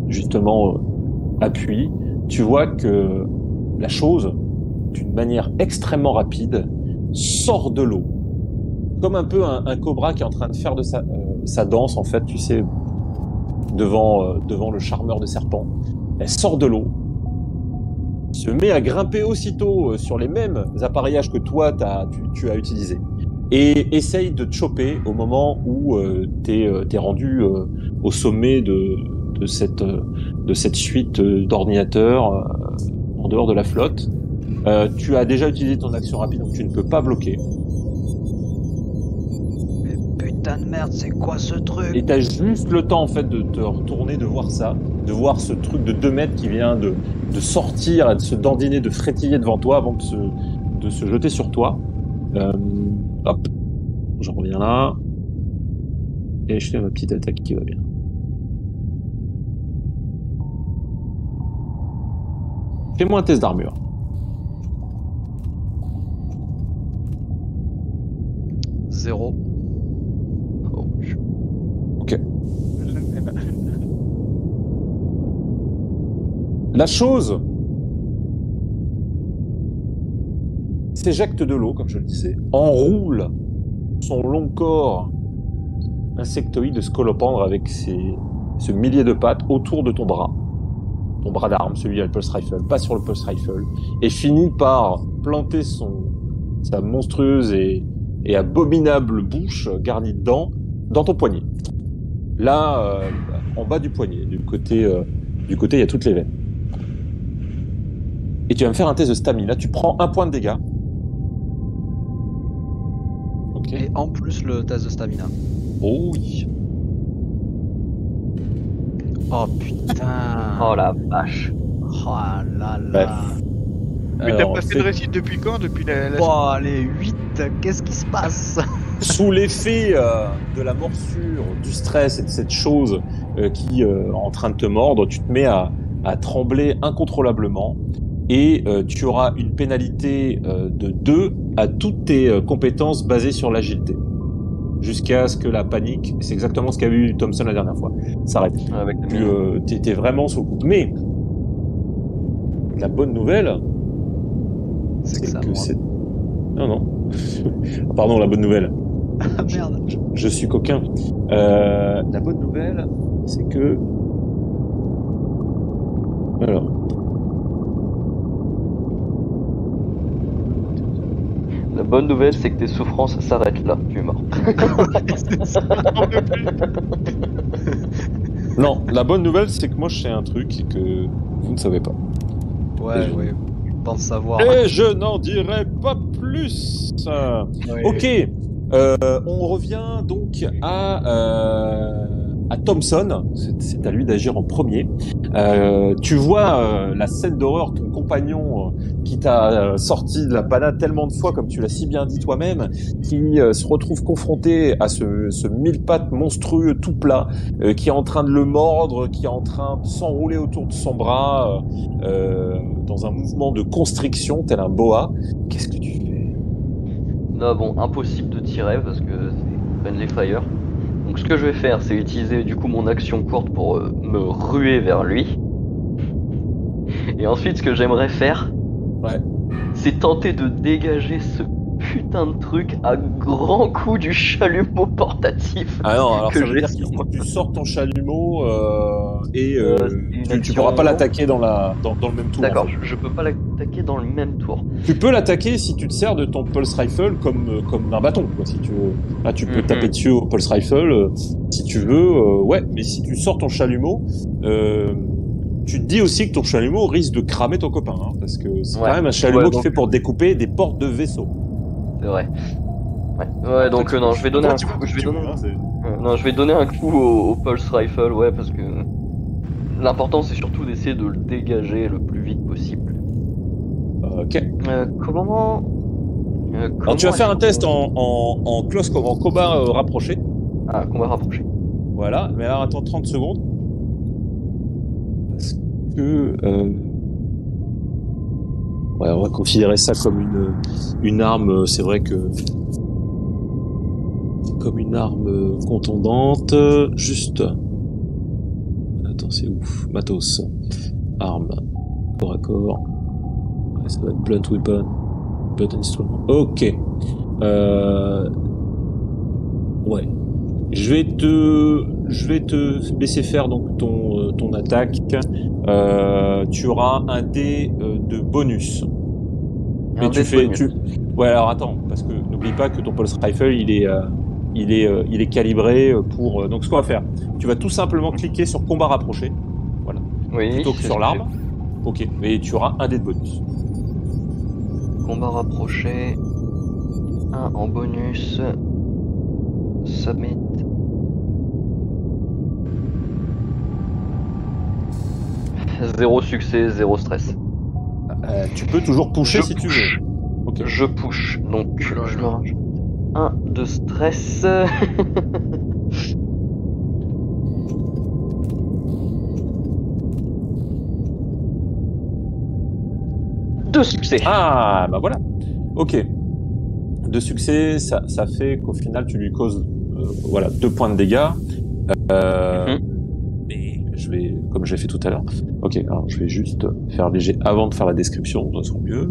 justement appui, tu vois que la chose, d'une manière extrêmement rapide, sort de l'eau. Comme un peu un cobra qui est en train de faire de sa danse, en fait, tu sais, devant le charmeur de serpents. Elle sort de l'eau, se met à grimper aussitôt sur les mêmes appareillages que toi tu as utilisés, et essaye de te choper au moment où t'es rendu au sommet de cette suite d'ordinateurs en dehors de la flotte. Tu as déjà utilisé ton action rapide, donc tu ne peux pas bloquer. Mais putain de merde, c'est quoi ce truc? Et t'as juste le temps en fait de te retourner, de voir ça, de voir ce truc de 2 mètres qui vient de sortir, de se dandiner, de frétiller devant toi avant de se jeter sur toi. Hop, j'en reviens là. Et je fais ma petite attaque qui va bien. Fais-moi un test d'armure. Zéro. Oh, Ok. La chose s'éjecte de l'eau, comme je le disais, enroule son long corps insectoïde scolopendre avec ce millier de pattes autour de ton bras d'arme, celui à la pulse rifle, pas sur le pulse rifle, et finit par planter sa monstrueuse et abominable bouche garnie de dents dans ton poignet. Là, en bas du poignet, du côté, il y a toutes les veines. Et tu vas me faire un test de stamina. Là, tu prends 1 point de dégâts. Ok. Et en plus le test de stamina. Oh oui. Oh putain. oh la vache. Oh là Bref. là. Mais t'as Alors, pas fait c'est de récit depuis quand? Depuis la... Oh les 8, qu'est-ce qui se passe? sous l'effet de la morsure, du stress et de cette chose qui est en train de te mordre, tu te mets à trembler incontrôlablement et tu auras une pénalité de 2 à toutes tes compétences basées sur l'agilité. Jusqu'à ce que la panique, c'est exactement ce qu'a vu Thompson la dernière fois, s'arrête. Avec T'es vraiment sous le coup. Mais La bonne nouvelle, C'est que ça. que c'est... Non, non. Ah, pardon, la bonne nouvelle. Ah merde. Je suis coquin. La bonne nouvelle, c'est que... Alors... La bonne nouvelle, c'est que tes souffrances s'arrêtent là. Tu es mort. Non, la bonne nouvelle, c'est que moi, je sais un truc que vous ne savez pas. Ouais, ouais. Je pense savoir. Et je n'en dirai pas plus. Ouais. Ok, on revient donc à Thompson. C'est à lui d'agir en premier. Tu vois la scène d'horreur, ton compagnon qui t'a sorti de la banane tellement de fois, comme tu l'as si bien dit toi-même, qui se retrouve confronté à ce mille-pattes monstrueux tout plat, qui est en train de le mordre, qui est en train de s'enrouler autour de son bras, dans un mouvement de constriction, tel un boa. Qu'est-ce que tu fais? Là, bon, impossible de tirer parce que c'est Friendly Fire. Donc ce que je vais faire, c'est utiliser du coup mon action courte pour me ruer vers lui. Et ensuite, ce que j'aimerais faire, Ouais. c'est tenter de dégager ce putain de truc à grands coups du chalumeau portatif. Ah non, alors que ça veut j'ai dire sur qu'il faut moi. que tu sors ton chalumeau et une tu action pourras pas non. l'attaquer dans le même tour. D'accord, en fait. je peux pas l'attaquer dans le même tour. Tu peux l'attaquer si tu te sers de ton pulse rifle comme d'un bâton, quoi, si tu veux. Là, tu peux taper dessus au pulse rifle si tu veux. Ouais, mais si tu sors ton chalumeau, tu te dis aussi que ton chalumeau risque de cramer ton copain, hein, parce que c'est Ouais. quand même un chalumeau Ouais, qui donc- fait pour découper des portes de vaisseau. C'est vrai. Ouais, donc non, je vais donner un coup. Non, je vais donner un coup au pulse rifle, ouais, parce que l'important c'est surtout d'essayer de le dégager le plus vite possible. Ok. Comment Alors tu vas faire un test en close, en combat rapproché. Ah, combat rapproché. Voilà, mais alors attends 30 secondes. Parce que... ouais, on va considérer ça comme une arme, c'est vrai que... Comme une arme contondante. Juste... Attends, c'est ouf. Matos. Arme. Corps à corps. Ouais, ça va être blunt weapon. Blunt instrument. Ok. Ouais. Je vais te laisser faire donc ton attaque. Tu auras un dé de bonus. Mais tu fais, ouais, alors attends, parce que n'oublie pas que ton pulse rifle, il est calibré pour. Donc ce qu'on va faire, tu vas tout simplement cliquer sur combat rapproché, voilà, Oui, plutôt que c'est sur ce l'arme. Ok, mais tu auras un dé de bonus. Combat rapproché. 1 en bonus. Submit. Zéro succès, zéro stress. Tu peux toujours pusher Je si tu push. veux. Ok. Je push, donc je me rajoute 1 de stress. Deux succès. Ah, bah voilà. Ok. De succès, ça fait qu'au final, tu lui causes voilà, 2 points de dégâts. Et je vais, comme j'ai fait tout à l'heure. Ok, alors je vais juste faire léger avant de faire la description, ça sera mieux.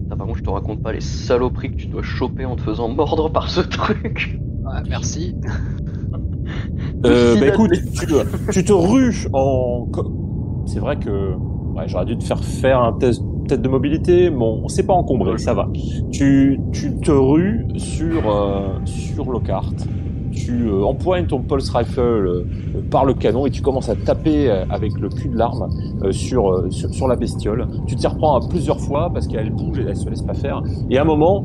Ah, par contre, je te raconte pas les saloperies que tu dois choper en te faisant mordre par ce truc. Ouais, merci. Bah écoute, tu te rues en... C'est vrai que ouais, j'aurais dû te faire un test peut-être de mobilité, bon, c'est pas encombré, ça va. Tu te rues sur Lockhart. Tu empoignes ton pulse rifle par le canon et tu commences à taper avec le cul de l'arme sur la bestiole. Tu t'y reprends à plusieurs fois parce qu'elle bouge et elle se laisse pas faire. Et à un moment,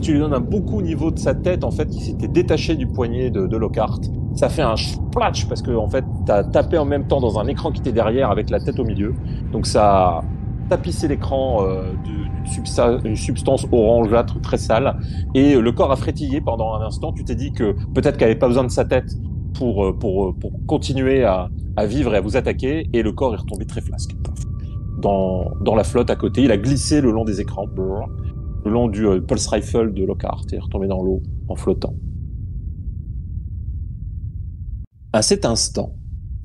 tu lui donnes un bon coup au niveau de sa tête en fait qui s'était détaché du poignet de Lockhart. Ça fait un splatch parce que en fait t'as tapé en même temps dans un écran qui était derrière avec la tête au milieu. Donc ça a tapissé l'écran d'une substance orangeâtre très sale et le corps a frétillé pendant un instant. Tu t'es dit que peut-être qu'elle n'avait pas besoin de sa tête pour continuer à vivre et à vous attaquer, et le corps est retombé très flasque dans la flotte à côté. Il a glissé le long des écrans, le long du pulse rifle de Lockhart, et est retombé dans l'eau en flottant. À cet instant,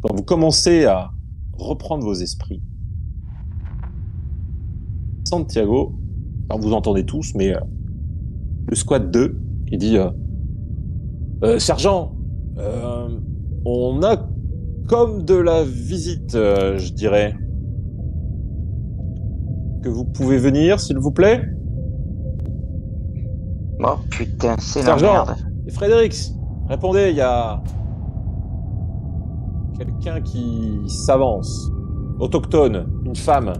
quand vous commencez à reprendre vos esprits. Santiago, alors vous entendez tous, mais le squad 2, il dit Sergent, on a comme de la visite, je dirais. Que vous pouvez venir, s'il vous plaît? Oh putain, c'est la Sergent, merde. et Fredericks, répondez, il y a quelqu'un qui s'avance. Autochtone, une femme.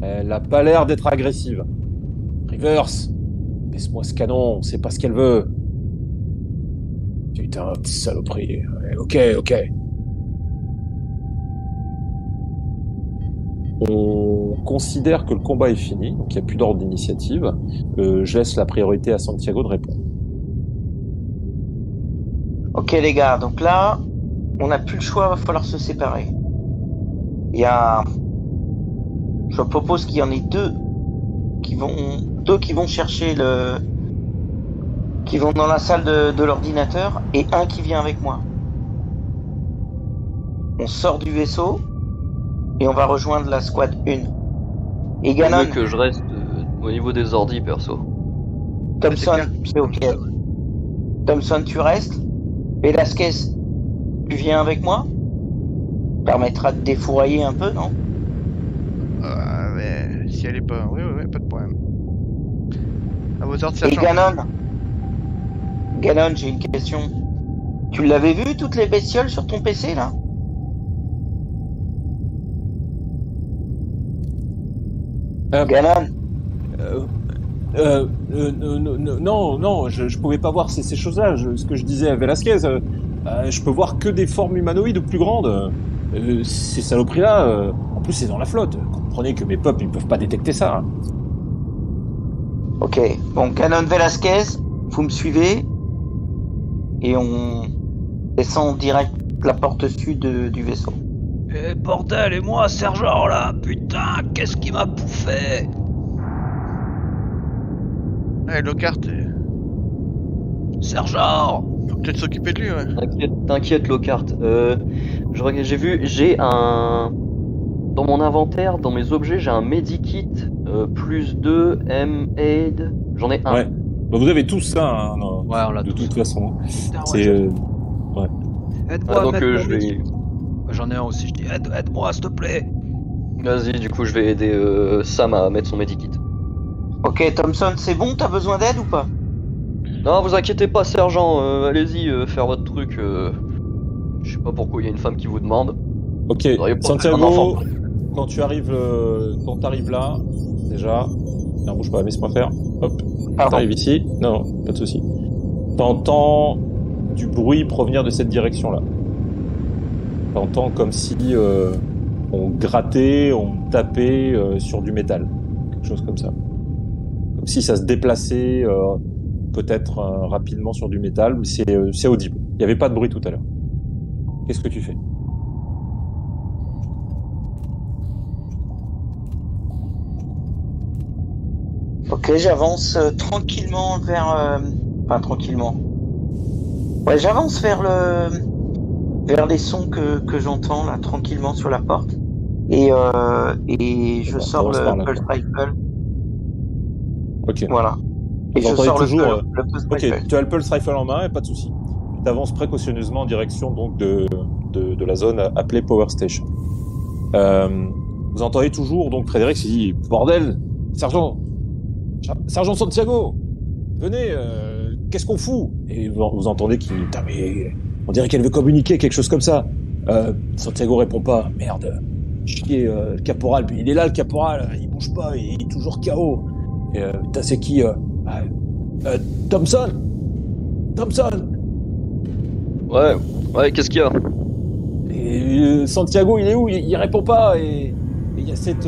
Elle a pas l'air d'être agressive. Rivers, baisse-moi ce canon, on sait pas ce qu'elle veut. Putain, petite saloperie. Ouais, ok. On considère que le combat est fini, donc il n'y a plus d'ordre d'initiative. Je laisse la priorité à Santiago de répondre. Ok les gars, donc là, on n'a plus le choix, va falloir se séparer. Il y a... Je propose qu'il y en ait deux qui vont chercher le... qui vont dans la salle de l'ordinateur et un qui vient avec moi. On sort du vaisseau et on va rejoindre la squad 1. Et Je Ganon, veux que je reste au niveau des ordis, perso. Thompson, clair. c'est ok. Thompson, tu restes. Velasquez, tu viens avec moi. Permettra de défourailler un peu, non? Mais si elle est pas... Oui, pas de problème. À vos ordres, Et sergent. Ganon, j'ai une question. Tu l'avais vu toutes les bestioles sur ton PC là? Ganon, Non, je pouvais pas voir ces choses-là. Ce que je disais à Velasquez, je peux voir que des formes humanoïdes plus grandes. Ces saloperies-là, en plus c'est dans la flotte. Comprenez que mes peuples, ils peuvent pas détecter ça. Hein. ok. Bon, Ganon, Velasquez, vous me suivez et on descend direct la porte sud du vaisseau. Eh bordel, et moi, sergent là, putain, qu'est-ce qui m'a bouffé? Ouais, Lockhart, Sergent! faut peut-être s'occuper de lui, ouais. T'inquiète, Lockhart. J'ai un... Dans mon inventaire, dans mes objets, j'ai un medikit, plus 2, M-Aid, j'en ai un. Ouais. Bah, vous avez tous ça, hein, non, Ouais, on l'a de tous. toute façon. Putain, ouais, C'est... Aide-moi, Ah, donc mettre mon je vais... medikit. J'en ai un aussi, je dis aide-moi s'il te plaît. Vas-y, du coup, je vais aider Sam à mettre son medikit. Ok, Thompson, c'est bon? T'as besoin d'aide ou pas? Non, vous inquiétez pas, sergent, allez-y, faire votre truc. Je sais pas pourquoi il y a une femme qui vous demande. Ok, Vous auriez pas fait un Santiago, enfant. quand tu arrives là, déjà... Non, bouge pas, laisse-moi Hop, Pardon. t'arrives ici. Non, pas de souci. T'entends du bruit provenir de cette direction-là. T'entends comme si on grattait, on tapait sur du métal. Quelque chose comme ça. Comme si ça se déplaçait peut-être rapidement sur du métal, mais c'est audible. Il n'y avait pas de bruit tout à l'heure. Qu'est-ce que tu fais? Ok, j'avance tranquillement vers... Enfin, tranquillement. Ouais, j'avance vers les sons que j'entends, là, tranquillement sur la porte. Et je Bon, sors commence par là, le Pulse quoi. Rifle. Ok. Voilà. Et Vous je entendez sors toujours, le Pulse Ok, Rifle. tu as le Pulse Rifle en main, et pas de souci. Tu avances précautionneusement en direction donc de la zone appelée Power Station. Vous entendez toujours donc Frédéric qui dit bordel, sergent Santiago, venez, qu'est-ce qu'on fout? Et vous entendez qu'il putain mais on dirait qu'elle veut communiquer quelque chose comme ça. Santiago répond pas. Merde, chier le caporal, puis il est là le caporal, il bouge pas, il est toujours KO. Et putain c'est qui Thompson. Ouais, qu'est-ce qu'il y a? Et Santiago, il est où? Il répond pas. Et il y a cette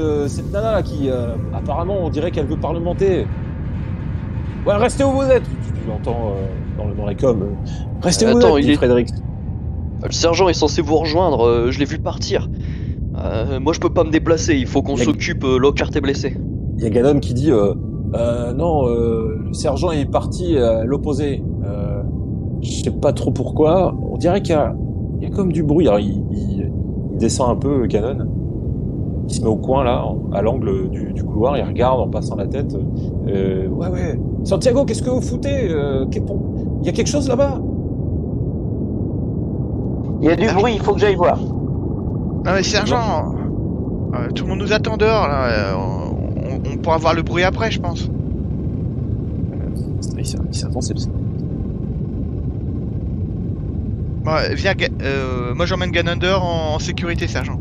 nana là qui, apparemment, on dirait qu'elle veut parlementer. Ouais, restez où vous êtes. Tu l'entends dans les coms. Restez où vous Attends, êtes, dit Frédéric. Le sergent est censé vous rejoindre, je l'ai vu partir. Moi, je peux pas me déplacer, il faut qu'on Mais- s'occupe, Lockhart est blessé. Il y a Ganon qui dit non, le sergent est parti à l'opposé. Je sais pas trop pourquoi. On dirait qu'il y a comme du bruit. Alors, il descend un peu, Ganon. Il se met au coin, là, à l'angle du couloir, il regarde en passant la tête. Ouais. Santiago, qu'est-ce que vous foutez Il y a quelque chose là-bas? Il y a du bruit, il faut que j'aille voir. Non mais sergent, tout le monde nous attend dehors là. On pourra voir le bruit après, je pense. Il s'est avancé, ça. Ouais, viens, moi j'emmène Ganon dehors en sécurité, sergent.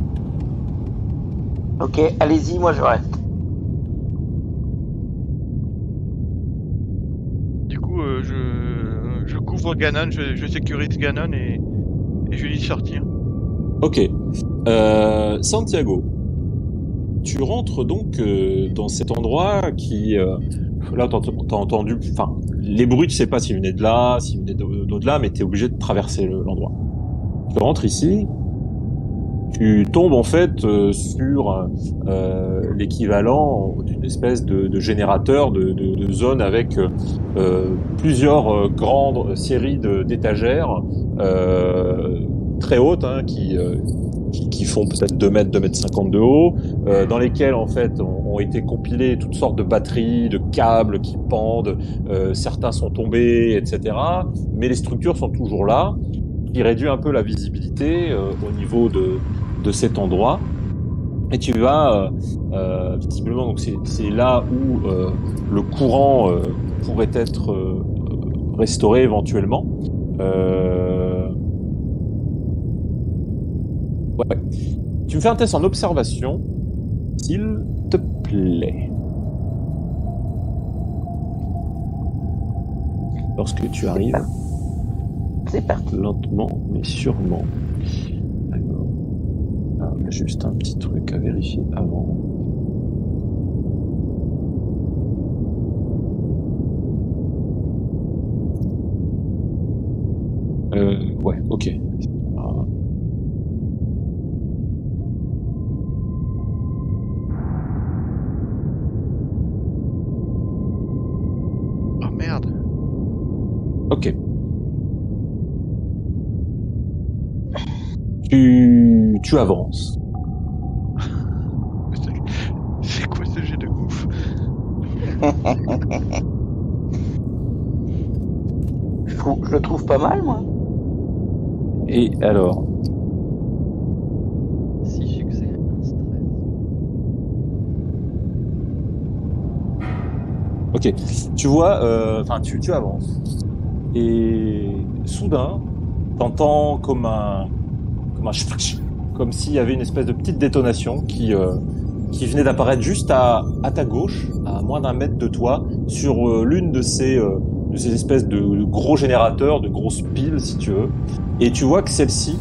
Ok, allez-y, moi je reste. Du coup, je couvre Ganon, je sécurise Ganon et je lui dis de sortir. Ok. Santiago, tu rentres donc dans cet endroit qui... là, t'as entendu... Enfin, les bruits, tu sais pas s'ils venaient de là, s'ils venaient d'au-delà, mais t'es obligé de traverser l'endroit. Tu rentres ici, tu tombes en fait sur l'équivalent d'une espèce de générateur de zone avec plusieurs grandes séries d'étagères très hautes hein, qui font peut-être 2 mètres, 2 mètres 50 de haut, dans lesquelles en fait ont été compilées toutes sortes de batteries, de câbles qui pendent, certains sont tombés, etc. Mais les structures sont toujours là, qui réduit un peu la visibilité au niveau de cet endroit. Et tu vas visiblement, donc c'est là où le courant pourrait être restauré éventuellement. Ouais. Tu me fais un test en observation, s'il te plaît. Lorsque tu arrives, C'est parti. lentement mais sûrement. Alors, il y a juste un petit truc à vérifier avant. Ouais, ok. Oh merde. Ok. Tu avances. C'est quoi ce jet de ouf? Je le trouve pas mal, moi. Et alors, 6 succès, 1 stress. ok. Tu vois, enfin, tu avances. Et soudain, t'entends comme comme s'il y avait une espèce de petite détonation qui venait d'apparaître juste à ta gauche, à moins d'1 mètre de toi, sur l'une de ces espèces de gros générateurs, de grosses piles, si tu veux. Et tu vois que celle-ci,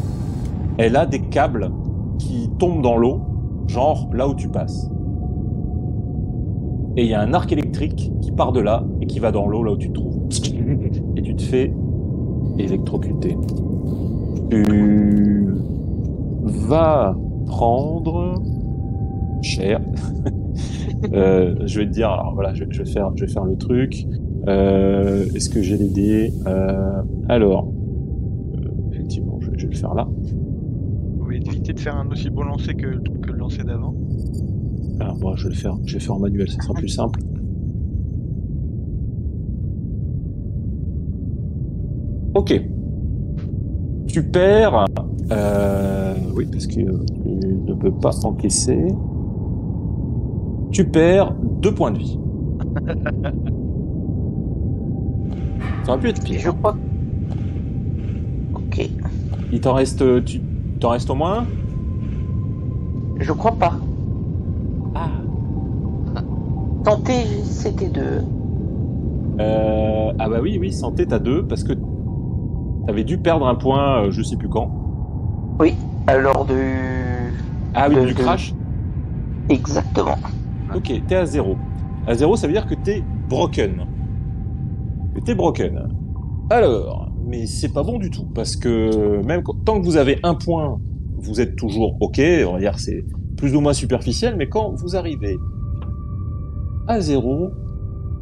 elle a des câbles qui tombent dans l'eau, genre là où tu passes. Et il y a un arc électrique qui part de là et qui va dans l'eau là où tu te trouves. Et tu te fais électrocuter. Tu vas prendre cher. Je vais te dire, alors voilà, je vais faire le truc. Est-ce que j'ai les dés? Alors, effectivement, je vais le faire là. Vous pouvez éviter de faire un aussi bon lancer que le lancer d'avant. Alors bon, je vais le faire en manuel, ça sera plus simple. Ok. Tu perds. Oui, parce que tu ne peux pas encaisser. Tu perds 2 points de vie. Ça aurait pu être pire. Je crois. Ok. Il t'en reste. T'en restes au moins un? Je crois pas. Ah. Santé, c'était 2. Ah bah oui, santé, t'as 2, parce que t'avais dû perdre un point, je sais plus quand. Oui, alors Ah oui, de- du crash. Exactement. Ok, t'es à 0. À 0, ça veut dire que t'es broken. Alors, mais c'est pas bon du tout, parce que même tant que vous avez 1 point, vous êtes toujours ok, on va dire que c'est plus ou moins superficiel, mais quand vous arrivez à 0,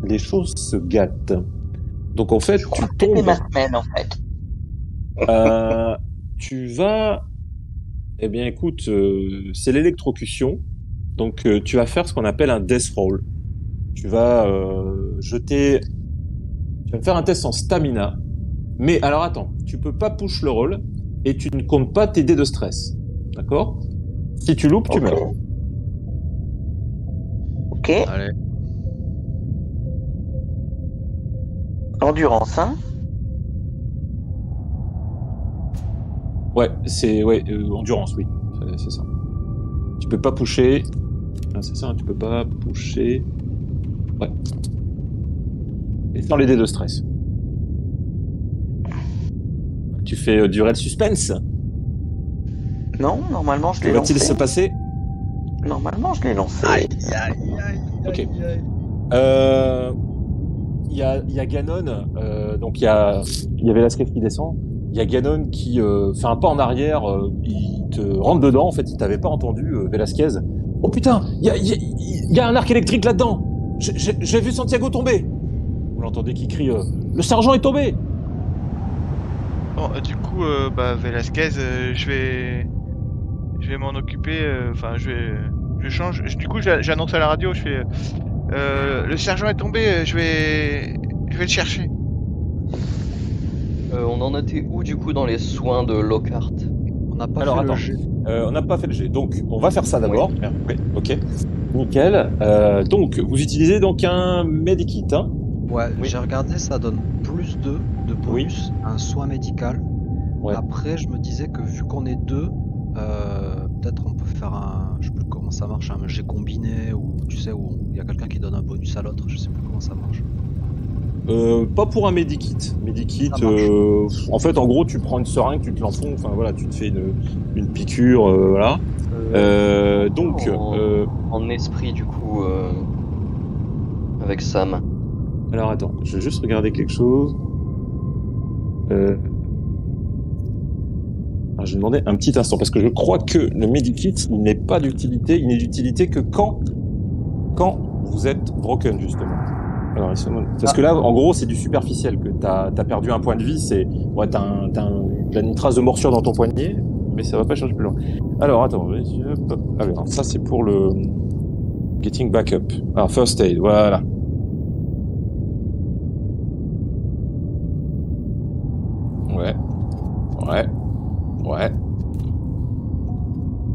les choses se gâtent. Donc en fait, Je crois tu que c'était tombes, ma semaine, en fait. tu vas Eh bien, écoute, c'est l'électrocution. Donc, tu vas faire ce qu'on appelle un death roll. Tu vas jeter... Tu vas me faire un test en stamina. Mais alors, attends, tu peux pas push le roll et tu ne comptes pas tes dés de stress. D'accord? Si tu loupes, tu Ok. meurs. Ok. Allez. Endurance, hein. Ouais, c'est endurance, oui. C'est ça. Tu peux pas pusher. Ah, c'est ça, tu peux pas pusher. Ouais. Et sans les dés de stress. Tu fais durer le suspense. Non, normalement je Que l'ai va-t-il lancé. se passer? Normalement je l'ai lancé. Ok. Il y a Ganon, donc il y avait Velasquez qui descend. Il y a Ganon qui fait un pas en arrière, il te rentre dedans. En fait, il t'avait pas entendu, Velasquez. Oh putain, il y a un arc électrique là-dedans. J'ai vu Santiago tomber. Vous l'entendez qui crie le sergent est tombé. Bon, du coup, Velasquez, je vais m'en occuper. Enfin, je change. Du coup, j'annonce à la radio. Je fais, le sergent est tombé. Je vais le chercher. On en était où du coup dans les soins de Lockhart? On n'a pas Alors, fait attends. le jet. On n'a pas fait le jet, donc on va faire ça d'abord. Oui, ok, nickel. Donc vous utilisez donc un medikit, hein? Ouais, Oui. j'ai regardé, ça donne plus 2 de bonus, un soin médical. Ouais. Après, je me disais que vu qu'on est deux, peut-être on peut faire un. Je sais plus comment ça marche, un jet combiné, ou tu sais, où il y a quelqu'un qui donne un bonus à l'autre, je sais plus comment ça marche. Pas pour un medikit. Medikit, Ça marche. en fait, en gros, tu prends une seringue, tu te l'enfonces, enfin voilà, tu te fais une piqûre, voilà. Donc, En esprit du coup, avec Sam. alors attends, je vais juste regarder quelque chose. Alors, je vais demander un petit instant parce que je crois que le medikit il n'est pas d'utilité, il n'est d'utilité que quand vous êtes broken justement. Alors, parce que là, en gros, c'est du superficiel que t'as perdu un point de vie, c'est ouais, t'as une trace de morsure dans ton poignet, mais ça va pas changer plus loin. Alors attends, hop. Alors ça c'est pour le getting back up. Alors first aid, voilà. Ouais.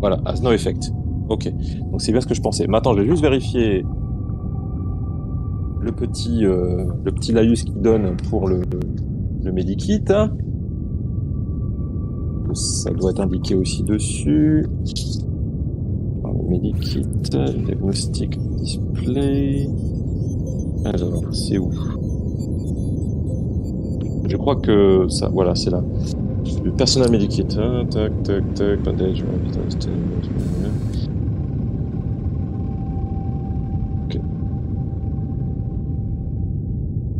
Voilà, has no effect. Ok, donc c'est bien ce que je pensais. Maintenant, je vais juste vérifier le petit laïus qui donne pour le medikit. Ça doit être indiqué aussi dessus. Alors, le medikit, diagnostic display. Alors, c'est où? Je crois que ça, voilà, c'est là. Le personal medikit. Tac, bandage. Ok.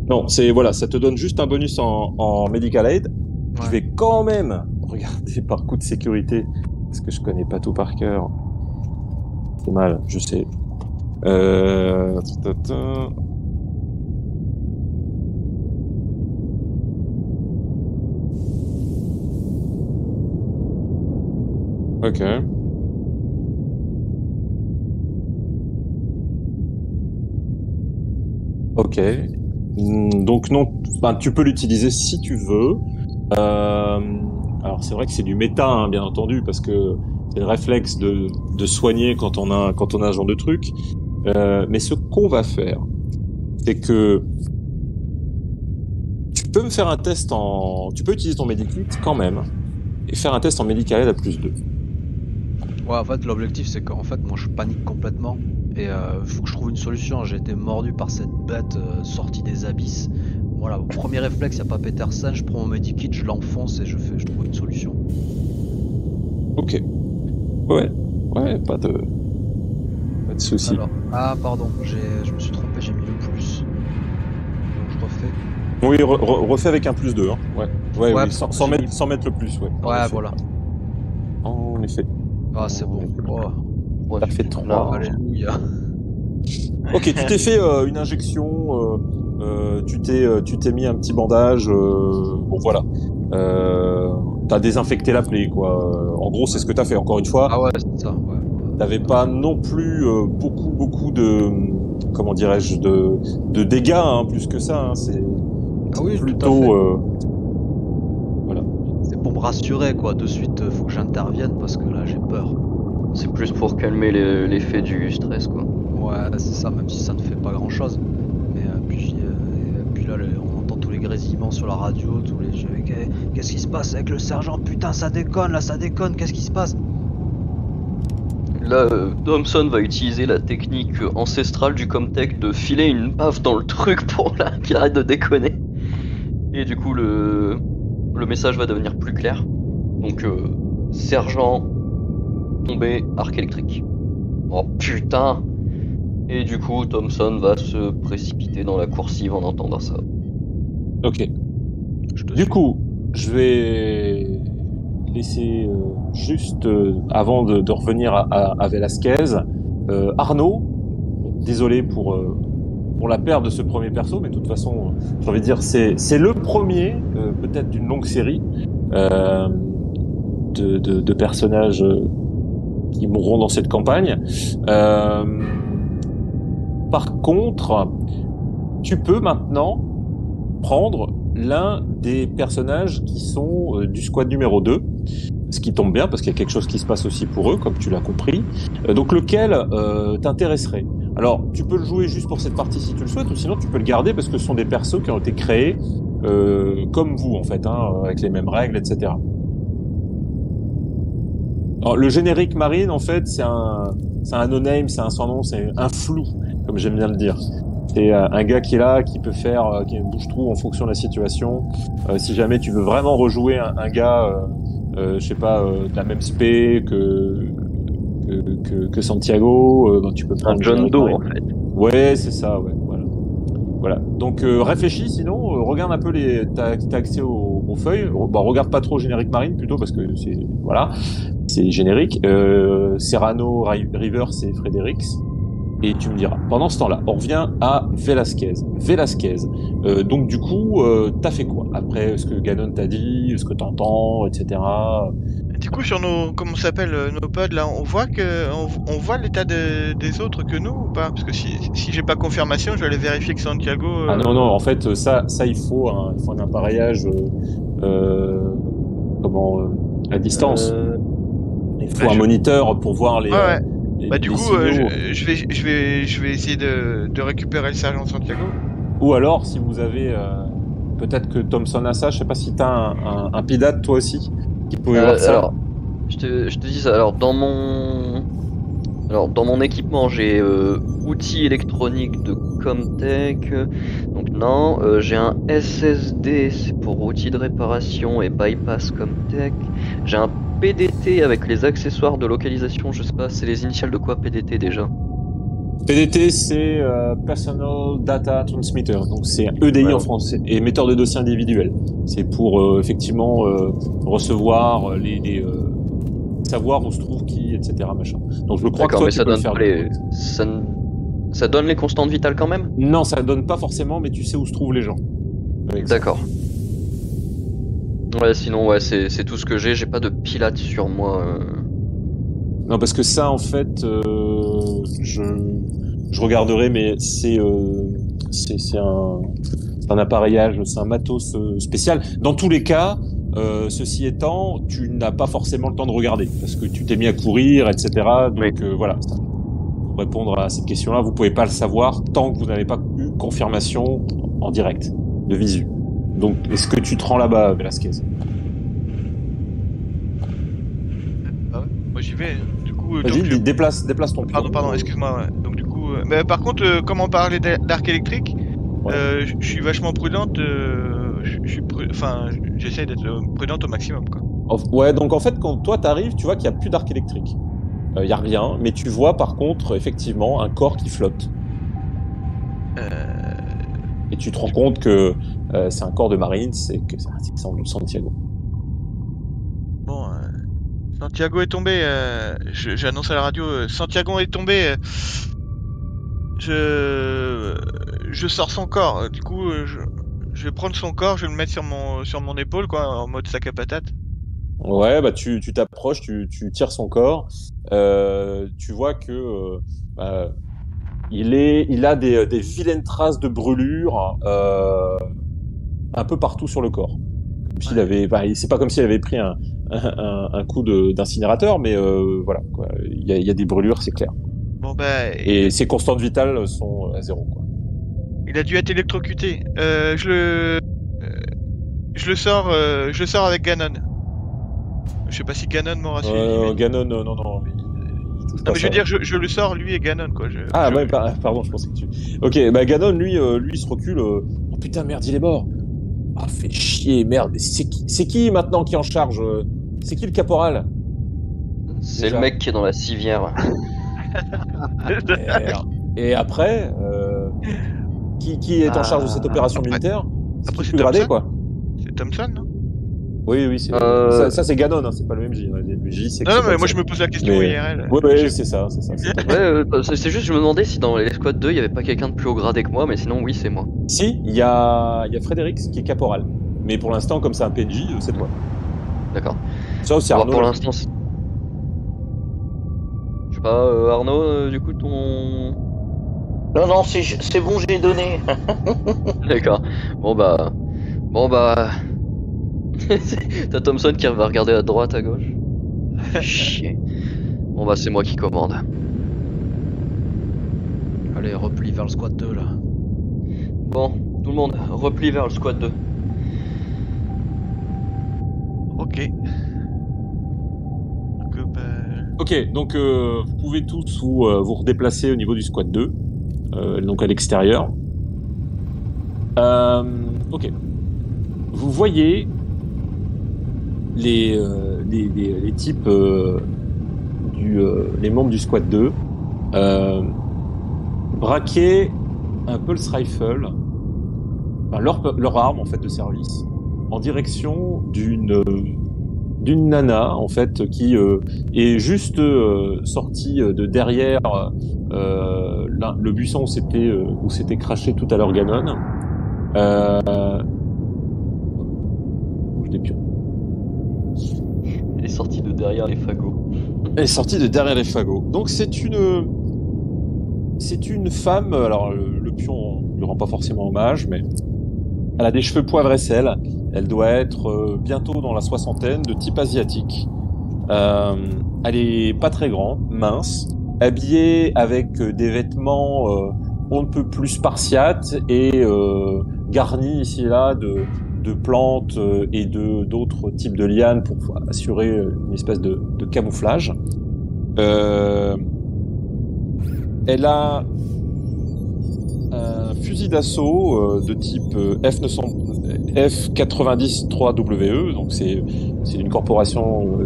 Non, c'est voilà, ça te donne juste un bonus en medical aid. Ouais. Je vais quand même regarder par coup de sécurité parce que je connais pas tout par cœur. C'est mal, je sais. Ok. Ok. Donc non, enfin, tu peux l'utiliser si tu veux. Alors c'est vrai que c'est du méta, hein, bien entendu, parce que c'est le réflexe de soigner quand on a ce genre de truc. Mais ce qu'on va faire, c'est que tu peux me faire un test tu peux utiliser ton medikit quand même et faire un test en medical aid à +2. Ouais, en fait, l'objectif c'est qu'en fait, moi je panique complètement et faut que je trouve une solution. J'ai été mordu par cette bête sortie des abysses. Voilà, au premier réflexe, y a pas Peterson, je prends mon medikit, je l'enfonce et je trouve une solution. Ok. Ouais, pas de souci. Alors, ah pardon, je me suis trompé, j'ai mis le plus. Donc je refais. Oui, refais avec un +2. Hein. Ouais, Ouais, oui, sans mettre le plus, ouais. En Ouais, effet. voilà. En effet. Ah, c'est bon. Oh, Ouais, T'as fait là, 3. alléluia. Ok, tu t'es fait une injection, tu t'es mis un petit bandage, bon voilà. t'as désinfecté la plaie, quoi. En gros, c'est ce que t'as fait. Encore une fois, Ah ouais, c'est ça, ouais. t'avais pas non plus beaucoup de, comment dirais-je, de dégâts, hein, plus que ça. Hein. C'est Ah oui, tout à plutôt, fait. voilà. C'est pour me rassurer, quoi. De suite, faut que j'intervienne parce que là, j'ai peur. C'est plus pour calmer l'effet du stress, quoi. Ouais, c'est ça, même si ça ne fait pas grand-chose. Mais puis là, on entend tous les grésillements sur la radio, tous les jeux. Qu'est-ce qui se passe avec le sergent? Putain, ça déconne, là, ça déconne. Qu'est-ce qui se passe? Là, Thompson va utiliser la technique ancestrale du Comtech de filer une baffe dans le truc pour qu'il arrête de déconner. Et du coup, le message va devenir plus clair. Donc, sergent tombé, arc électrique. Oh putain! Et du coup, Thompson va se précipiter dans la coursive en entendant ça. Ok. Du coup, je vais laisser juste avant de revenir à Velasquez, Arnaud. Désolé pour la perte de ce premier perso, mais de toute façon, j'ai envie de dire, c'est le premier, peut-être d'une longue série de personnages qui mourront dans cette campagne. Par contre, tu peux maintenant prendre l'un des personnages qui sont du squad numéro 2, ce qui tombe bien parce qu'il y a quelque chose qui se passe aussi pour eux, comme tu l'as compris. Donc lequel t'intéresserait? Alors, tu peux le jouer juste pour cette partie si tu le souhaites, ou sinon tu peux le garder parce que ce sont des persos qui ont été créés comme vous, en fait, hein, avec les mêmes règles, etc. Alors, le générique Marine, en fait, c'est un no-name, c'est un sans-nom, c'est un flou, comme j'aime bien le dire. C'est un gars qui est là, qui peut faire, qui bouge-trou en fonction de la situation. Si jamais tu veux vraiment rejouer un gars, je sais pas, de la même spé que Santiago, ben, tu peux prendre Un John Doe, en fait. Ouais, c'est ça, ouais, voilà. Donc réfléchis, sinon regarde un peu t'as accès aux feuilles. Bon, regarde pas trop générique Marine plutôt parce que c'est générique. Serrano, River, c'est Fredericks. Et tu me diras. Pendant ce temps-là, on revient à Velasquez. Donc du coup, t'as fait quoi après ce que Ganon t'a dit, ce que t'entends, etc. Du coup, sur comment ça s'appelle, nos pods là, on voit on voit l'état des autres que nous ou pas? Parce que si j'ai pas confirmation, je vais aller vérifier que Santiago. Ah non, en fait, ça il faut un appareillage à distance. Il faut un moniteur pour voir les. Ouais. Bah les du coup, signaux. je vais essayer de récupérer le sergent Santiago. Ou alors, si vous avez, peut-être que Thompson a ça, je sais pas si t'as un Pidat toi aussi, qui pouvait voir ça. Alors, je te dis ça. Alors dans mon équipement, j'ai outils électroniques de Comtech. Donc non, j'ai un SSD, c'est pour outils de réparation et bypass Comtech. J'ai un PDT avec les accessoires de localisation, je sais pas, c'est les initiales de quoi PDT déjà? PDT, c'est Personal Data Transmitter, donc c'est EDI en français, et émetteur de dossier individuel. C'est pour effectivement recevoir les savoir où se trouve qui, etc. Machin. Donc je crois que toi, mais tu ça peux le donne faire. ça donne les constantes vitales quand même? Non, ça donne pas forcément, mais tu sais où se trouvent les gens. D'accord. Ouais, sinon, ouais, c'est tout ce que j'ai pas de pilote sur moi. Non, parce que ça, en fait, je regarderai, mais c'est un appareillage, c'est un matos spécial. Dans tous les cas, ceci étant, tu n'as pas forcément le temps de regarder, parce que tu t'es mis à courir, etc. Donc voilà, pour répondre à cette question-là, vous pouvez pas le savoir tant que vous n'avez pas eu confirmation en direct, de visu. Donc, est-ce que tu te rends là-bas, Velasquez? Ah ouais, moi j'y vais. Du coup, Vas-y, déplace ton pied. Pardon, excuse-moi. Ouais. Donc du coup, mais par contre, comme on parlait d'arc électrique, je suis vachement prudente. J'essaie d'être prudente au maximum, quoi. Ouais, donc en fait, quand toi t'arrives, tu vois qu'il n'y a plus d'arc électrique. Il y a rien, mais tu vois par contre effectivement un corps qui flotte. Et tu te rends compte que c'est un corps de Marines, que c'est Santiago. Bon, Santiago est tombé. J'annonce à la radio, Santiago est tombé. Je sors son corps. Du coup, je vais prendre son corps, je vais le mettre sur mon épaule, quoi, en mode sac à patate. Ouais, bah tu t'approches, tu tires son corps. Tu vois que bah, il a des vilaines traces de brûlure un peu partout sur le corps. Comme s'il avait, bah, c'est pas comme s'il avait pris un coup d'incinérateur, mais voilà, quoi. Il y a des brûlures, c'est clair. Bon bah, Et ses constantes vitales sont à zéro, quoi. il a dû être électrocuté. Je le sors avec Ganon. Je sais pas si Ganon m'aura suivi. Mais... Ganon, non, mais il touche Non pas mais je ça. veux dire, je le sors lui et Ganon quoi. Ah ouais, pardon, je pensais que tu. Ok, bah Ganon, lui, il se recule. Oh putain, merde, il est mort. Ah, fait chier, merde. Mais c'est qui maintenant qui est en charge C'est qui le caporal C'est Déjà. le mec qui est dans la civière. Et après, qui est en charge de cette opération après- militaire après, C'est c'est plus gradé, Thompson. quoi. C'est Thompson, non? Oui, c'est ça c'est Ganon, hein, c'est pas le MJ. Le MJ, c'est Non, mais moi Thompson. je me pose la question Mais- IRL. Ouais, c'est ça. C'est C'est juste, je me demandais si dans les squads 2 il y avait pas quelqu'un de plus haut gradé que moi, mais sinon, oui, c'est moi. Si, il y a Frédéric qui est caporal. Mais pour l'instant, comme c'est un PNJ, c'est toi. D'accord. Sauf si Bon, Arnaud. pour l'instant, je sais pas, Arnaud, du coup, ton. Non, c'est bon, j'ai donné. D'accord. Bon bah. T'as Thompson qui va regarder à droite, à gauche. Chier. Bon bah, c'est moi qui commande. Allez, repli vers le squad 2 là. Bon, tout le monde, repli vers le squad 2. Ok. Donc, Ok, donc vous pouvez tous vous redéplacer au niveau du squad 2, donc à l'extérieur. Ok. Vous voyez les types les membres du squad 2 braquer un Pulse Rifle, enfin, leur arme en fait de service, en direction d'une nana en fait qui est juste sortie de derrière le buisson où s'était craché tout à l'heure Ganon. Bouge des pions. Il est sorti de derrière les fagots. Elle est sortie de derrière les fagots. Donc c'est une femme. Alors le pion lui rend pas forcément hommage, mais elle a des cheveux poivre et sel. Elle doit être bientôt dans la soixantaine, de type asiatique. Elle est pas très grande, mince, habillée avec des vêtements on ne peut plus spartiates et garnis ici et là de plantes et d'autres types de lianes pour assurer une espèce de camouflage. Elle a un fusil d'assaut de type F-90-3WE, donc c'est une corporation,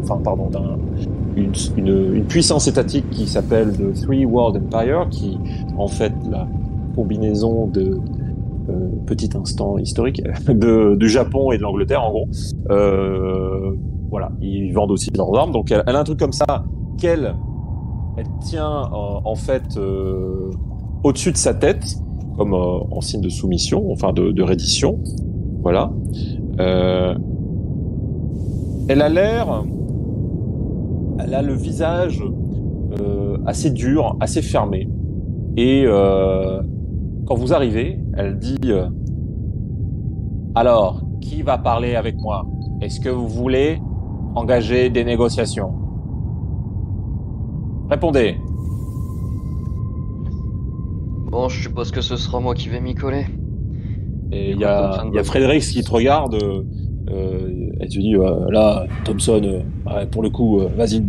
une puissance étatique qui s'appelle The Three World Empire, qui en fait la combinaison de petit instant historique du Japon et de l'Angleterre en gros. Voilà, ils vendent aussi leurs armes, donc elle a un truc comme ça qu'elle tient en fait au-dessus de sa tête, comme en signe de soumission, enfin de reddition. Voilà. Elle a le visage assez dur, assez fermé. Et quand vous arrivez, elle dit alors, qui va parler avec moi? Est-ce que vous voulez engager des négociations? Répondez. Bon, je suppose que ce sera moi qui vais m'y coller. Et il y a Frédéric qui te regarde. Elle te dit là, Thompson, pour le coup, vas-y.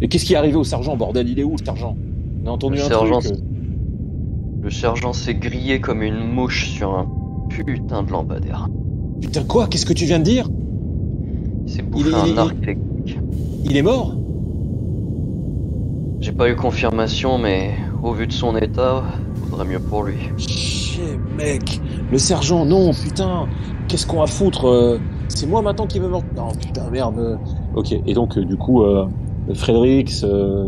Et qu'est-ce qui est arrivé au sergent, bordel? Il est où, le sergent? On a entendu Le un sergent, truc. Le sergent s'est grillé comme une mouche sur un putain de lampadaire. Putain, quoi? Qu'est-ce que tu viens de dire? Il s'est bouffé un arc technique. Il est mort? J'ai pas eu confirmation, mais au vu de son état, faudrait mieux pour lui. Chier, mec. Le sergent, non, putain. Qu'est-ce qu'on va foutre? C'est moi maintenant qui me mort. Non, putain, merde. Ok, et donc, du coup, Frédéric,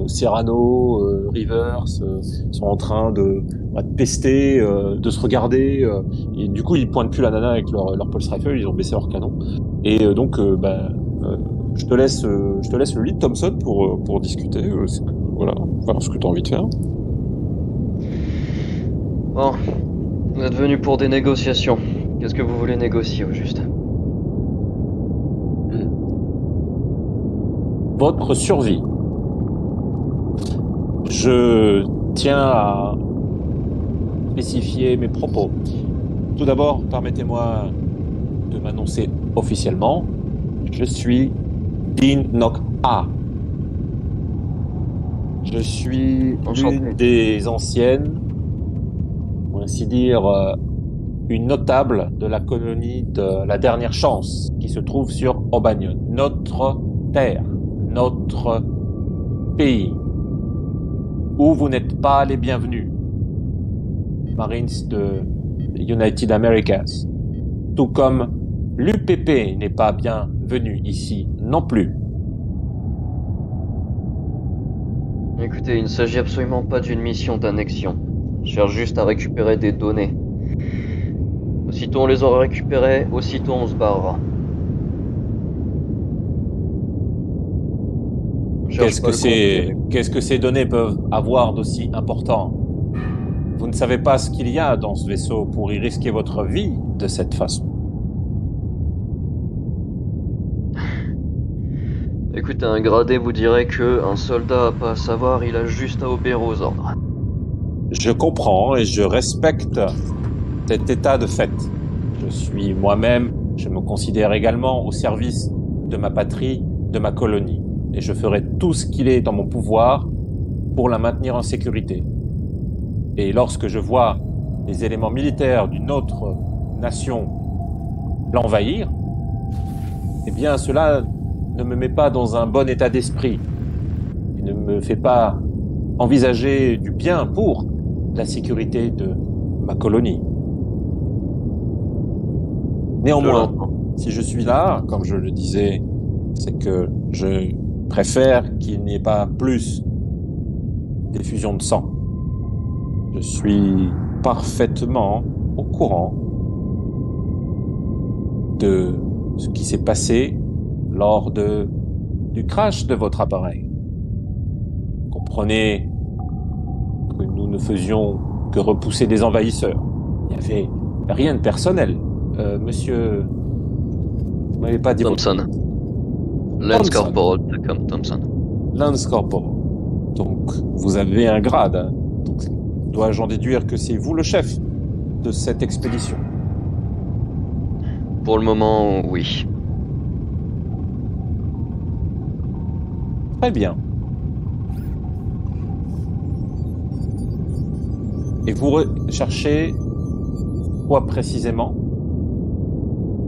Serrano, Rivers sont en train de pester, de se regarder. Et du coup, ils pointent plus la nana avec leur pulse rifle, ils ont baissé leur canon. Et donc, je te laisse le lead, Thompson, pour discuter. Voilà, voir ce que tu as envie de faire. Bon, vous êtes venu pour des négociations. Qu'est-ce que vous voulez négocier au juste? Votre survie. Je tiens à spécifier mes propos. Tout d'abord, permettez-moi de m'annoncer officiellement. Je suis Dean Nok-A. Je suis Enchanté. une des anciennes, pour ainsi dire, une notable de la colonie de la dernière chance qui se trouve sur Obanion. Notre terre, notre pays, où vous n'êtes pas les bienvenus. Marines de United Americas. Tout comme l'UPP n'est pas bienvenu ici non plus. Écoutez, il ne s'agit absolument pas d'une mission d'annexion. Je cherche juste à récupérer des données. Aussitôt on les aura récupérées, aussitôt on se barrera. Je cherche pas le contenu. Qu'est-ce que ces données peuvent avoir d'aussi important? Vous ne savez pas ce qu'il y a dans ce vaisseau pour y risquer votre vie de cette façon. Écoutez, un gradé vous dirait que un soldat n'a pas à savoir, il a juste à obéir aux ordres. Je comprends et je respecte cet état de fait. Je suis moi-même, je me considère également au service de ma patrie, de ma colonie. Et je ferai tout ce qu'il est dans mon pouvoir pour la maintenir en sécurité. Et lorsque je vois les éléments militaires d'une autre nation l'envahir, eh bien cela ne me met pas dans un bon état d'esprit et ne me fait pas envisager du bien pour la sécurité de ma colonie. Néanmoins, si je suis là, comme je le disais, c'est que je préfère qu'il n'y ait pas plus d'effusion de sang. Je suis parfaitement au courant de ce qui s'est passé lors du crash de votre appareil. Comprenez que nous ne faisions que repousser des envahisseurs. Il n'y avait rien de personnel. Monsieur, vous m'avez pas dit Thompson. Lance Corporal, comme Thompson. Lance Corporal. Donc, vous avez un grade. Hein. Donc, dois-je en déduire que c'est vous le chef de cette expédition? Pour le moment, oui. Très bien. Et vous recherchez quoi précisément?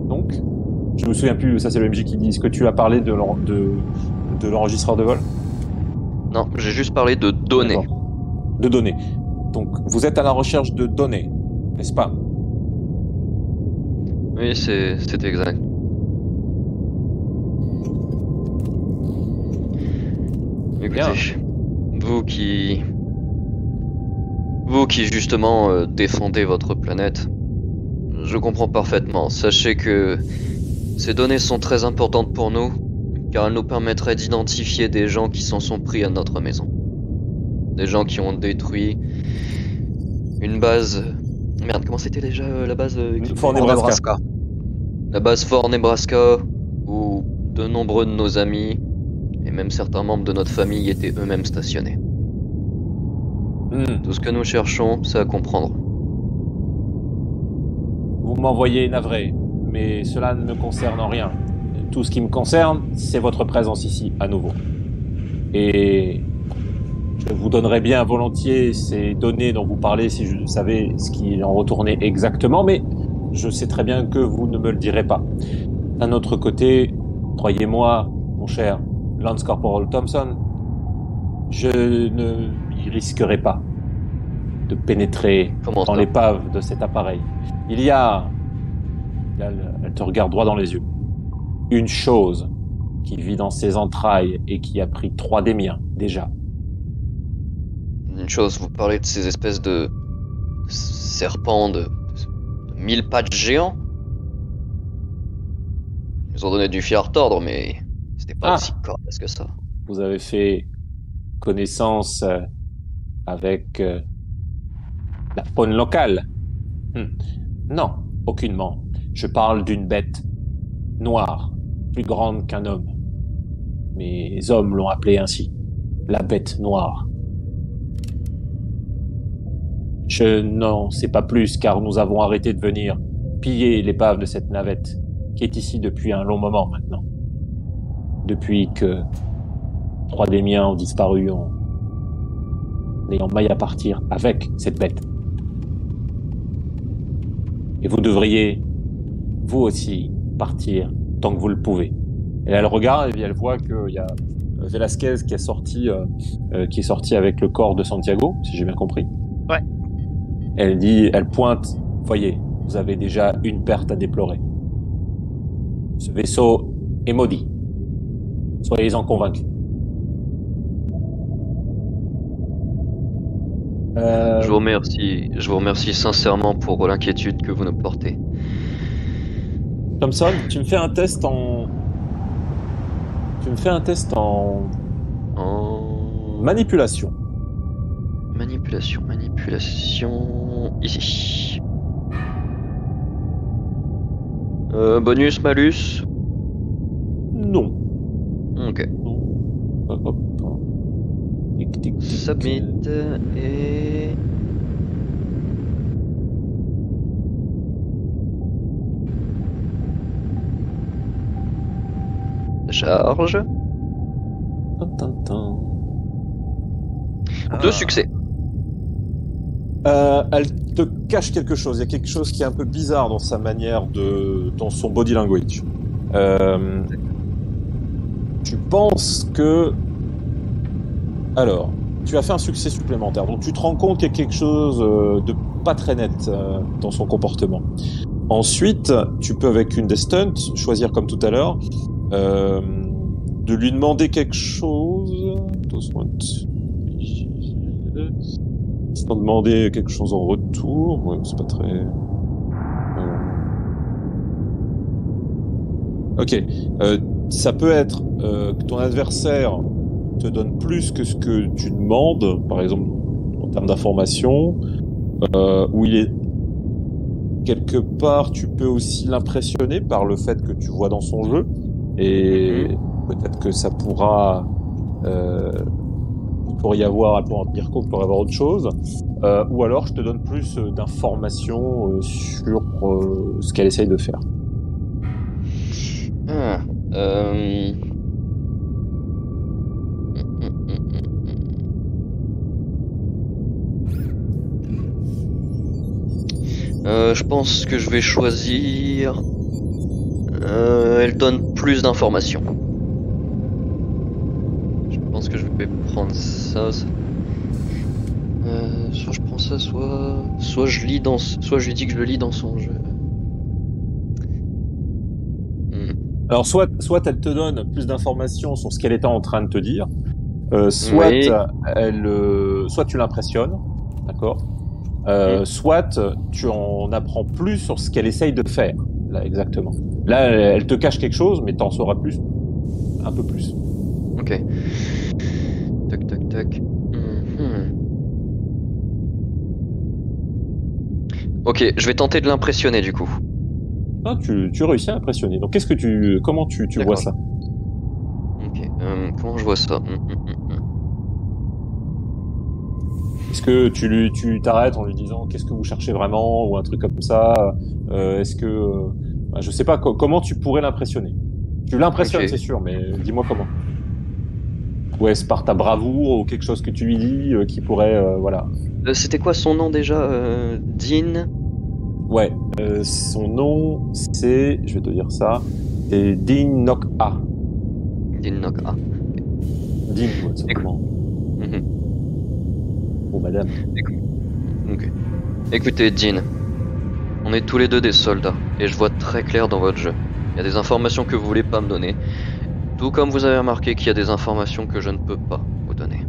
Donc, je me souviens plus, ça c'est le MJ qui dit, est-ce que tu as parlé de l'enregistreur de vol? Non, j'ai juste parlé de données. D'accord. De données. Donc, vous êtes à la recherche de données, n'est-ce pas? Oui, c'est exact. Écoutez, vous qui justement défendez votre planète, je comprends parfaitement. Sachez que ces données sont très importantes pour nous, car elles nous permettraient d'identifier des gens qui s'en sont pris à notre maison. Des gens qui ont détruit une base... Merde, comment c'était déjà la base Fort Nebraska. La base Fort Nebraska, où de nombreux de nos amis, et même certains membres de notre famille étaient eux-mêmes stationnés. Tout ce que nous cherchons, c'est à comprendre. Vous m'envoyez navré, mais cela ne me concerne en rien. Tout ce qui me concerne, c'est votre présence ici, à nouveau. Et je vous donnerais bien volontiers ces données dont vous parlez si je savais ce qui en retournait exactement, mais je sais très bien que vous ne me le direz pas. D'un autre côté, croyez-moi, mon cher Lance Corporal Thompson, je ne y risquerai pas de pénétrer dans l'épave de cet appareil. Il y a, elle te regarde droit dans les yeux, une chose qui vit dans ses entrailles et qui a pris 3 des miens, déjà. Une chose, vous parlez de ces espèces de serpents de 1000 pattes géants. Ils ont donné du fier à retordre, mais C'était pas Ah. aussi coriace que ça. Vous avez fait connaissance avec la faune locale? Non, aucunement. Je parle d'une bête noire, plus grande qu'un homme. Mes hommes l'ont appelée ainsi, la bête noire. Je n'en sais pas plus car nous avons arrêté de venir piller l'épave de cette navette qui est ici depuis un long moment maintenant. Depuis que 3 des miens ont disparu en ayant maille à partir avec cette bête. Et vous devriez, vous aussi, partir tant que vous le pouvez. Et là, elle regarde et puis elle voit qu'il y a Velasquez qui est sorti avec le corps de Santiago, si j'ai bien compris. Ouais. Elle pointe, voyez, vous avez déjà une perte à déplorer. Ce vaisseau est maudit. Soyez-en convaincus. Je vous remercie sincèrement pour l'inquiétude que vous nous portez. Thomson, tu me fais un test en En manipulation. manipulation, ici. Bonus, malus. Non. Ok. Non. Hop, hop. Tic, tic, tic. Submit et... Charge. Tin, tin, tin. 2 succès. Elle te cache quelque chose. Il y a quelque chose qui est un peu bizarre dans sa manière dans son body language. Tu penses que... Alors, tu as fait un succès supplémentaire. Donc tu te rends compte qu'il y a quelque chose de pas très net dans son comportement. Ensuite, tu peux avec une des stunts choisir comme tout à l'heure de lui demander quelque chose. Sans demander quelque chose en retour. Ouais, c'est pas très... Ok. Ça peut être que ton adversaire te donne plus que ce que tu demandes, par exemple en termes d'information, où il est quelque part, tu peux aussi l'impressionner par le fait que tu vois dans son jeu, et peut-être que ça pourra, il pourrait y avoir, elle pourra en tenir compte, il pourrait y avoir autre chose, ou alors je te donne plus d'informations sur ce qu'elle essaye de faire. Je pense que je vais choisir... elle donne plus d'informations. Je pense que je vais prendre ça. Soit je prends ça, soit je lis soit je lui dis que je le lis dans son jeu. Alors soit elle te donne plus d'informations sur ce qu'elle était en train de te dire, soit Oui. soit tu l'impressionnes, d'accord, soit tu en apprends plus sur ce qu'elle essaye de faire, là exactement. Là elle te cache quelque chose, mais t'en sauras plus, un peu plus. Ok. Tac tac tac. Ok, je vais tenter de l'impressionner du coup. Ah, tu réussis à impressionner. Donc comment tu vois D'accord. ça? Ok, comment je vois ça? Est-ce que tu t'arrêtes en lui disant qu'est-ce que vous cherchez vraiment, ou un truc comme ça? Est-ce que je sais pas comment tu pourrais l'impressionner. Tu l'impressionnes, Ok. c'est sûr, mais dis-moi comment. Ou est-ce par ta bravoure ou quelque chose que tu lui dis qui pourrait voilà. C'était quoi son nom déjà? Dean? Ouais, son nom c'est, je vais te dire ça, c'est Dean Nok-A. Dean Nok-A. Dean, ouais, simplement. Bon, madame. Ok. Écoutez, Dean, on est tous les deux des soldats, et je vois très clair dans votre jeu. Il y a des informations que vous voulez pas me donner, tout comme vous avez remarqué qu'il y a des informations que je ne peux pas vous donner.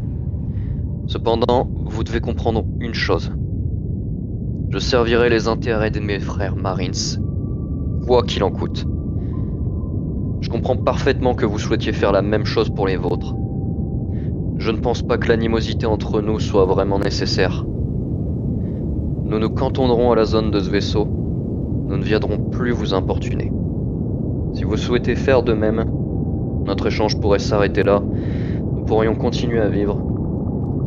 Cependant, vous devez comprendre une chose. Je servirai les intérêts de mes frères Marines, quoi qu'il en coûte. Je comprends parfaitement que vous souhaitiez faire la même chose pour les vôtres. Je ne pense pas que l'animosité entre nous soit vraiment nécessaire. Nous nous cantonnerons à la zone de ce vaisseau. Nous ne viendrons plus vous importuner. Si vous souhaitez faire de même, notre échange pourrait s'arrêter là. Nous pourrions continuer à vivre.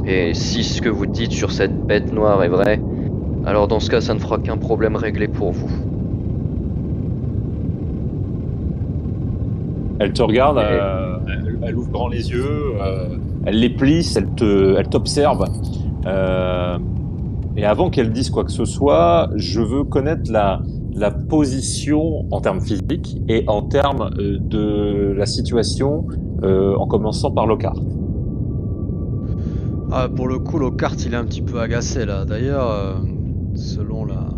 Et si ce que vous dites sur cette bête noire est vrai, alors dans ce cas, ça ne fera qu'un problème réglé pour vous. Elle te regarde, elle ouvre grand les yeux, elle les plisse, elle t'observe. Et avant qu'elle dise quoi que ce soit, je veux connaître la position en termes physiques et en termes de la situation, en commençant par Lockhart. Ah, pour le coup, Lockhart, il est un petit peu agacé là. D'ailleurs, selon la...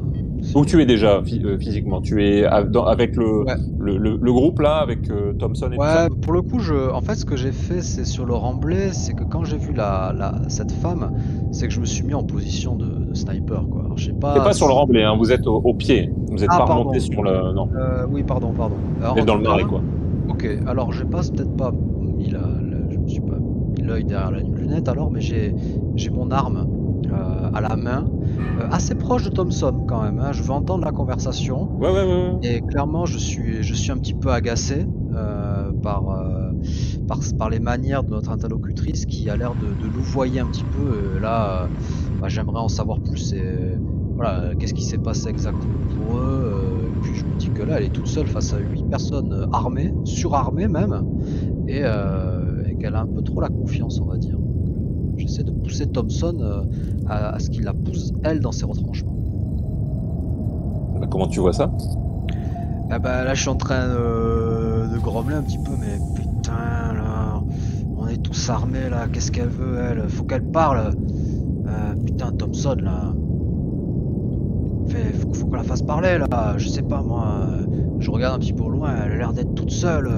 Où tu es déjà physiquement? Tu es avec Ouais. le groupe là, avec Thompson et tout ça? Ouais, pour le coup, en fait, ce que j'ai fait, c'est sur le remblai, c'est que quand j'ai vu cette femme, c'est que je me suis mis en position de sniper, quoi. Alors, je sais pas. C'est pas sur le remblai, hein, vous êtes au pied. Vous êtes pas pardon. remonté sur le... Non, Oui, pardon. Alors, vous êtes en dans tout le marais, cas, quoi. Ok, alors j'ai peut-être pas mis je me suis pas mis l'œil derrière la lunette alors, mais j'ai mon arme à la main, assez proche de Thompson quand même, hein. Je veux entendre la conversation. Ouais. Et clairement, je suis un petit peu agacé par les manières de notre interlocutrice qui a l'air de louvoyer un petit peu. Là, j'aimerais en savoir plus. Voilà, qu'est-ce qui s'est passé exactement pour eux. Et puis je me dis que là, elle est toute seule face à 8 personnes armées, surarmées même, et qu'elle a un peu trop la confiance, on va dire. Donc, j'essaie de pousser Thompson à ce qu'il la pousse, elle, dans ses retranchements. Bah, comment tu vois ça? Ah bah là je suis en train de grommeler un petit peu, mais putain là, on est tous armés là, qu'est-ce qu'elle veut elle? Faut qu'elle parle. Putain Thompson là. Faut qu'on la fasse parler là, je sais pas moi, je regarde un petit peu au loin, elle a l'air d'être toute seule.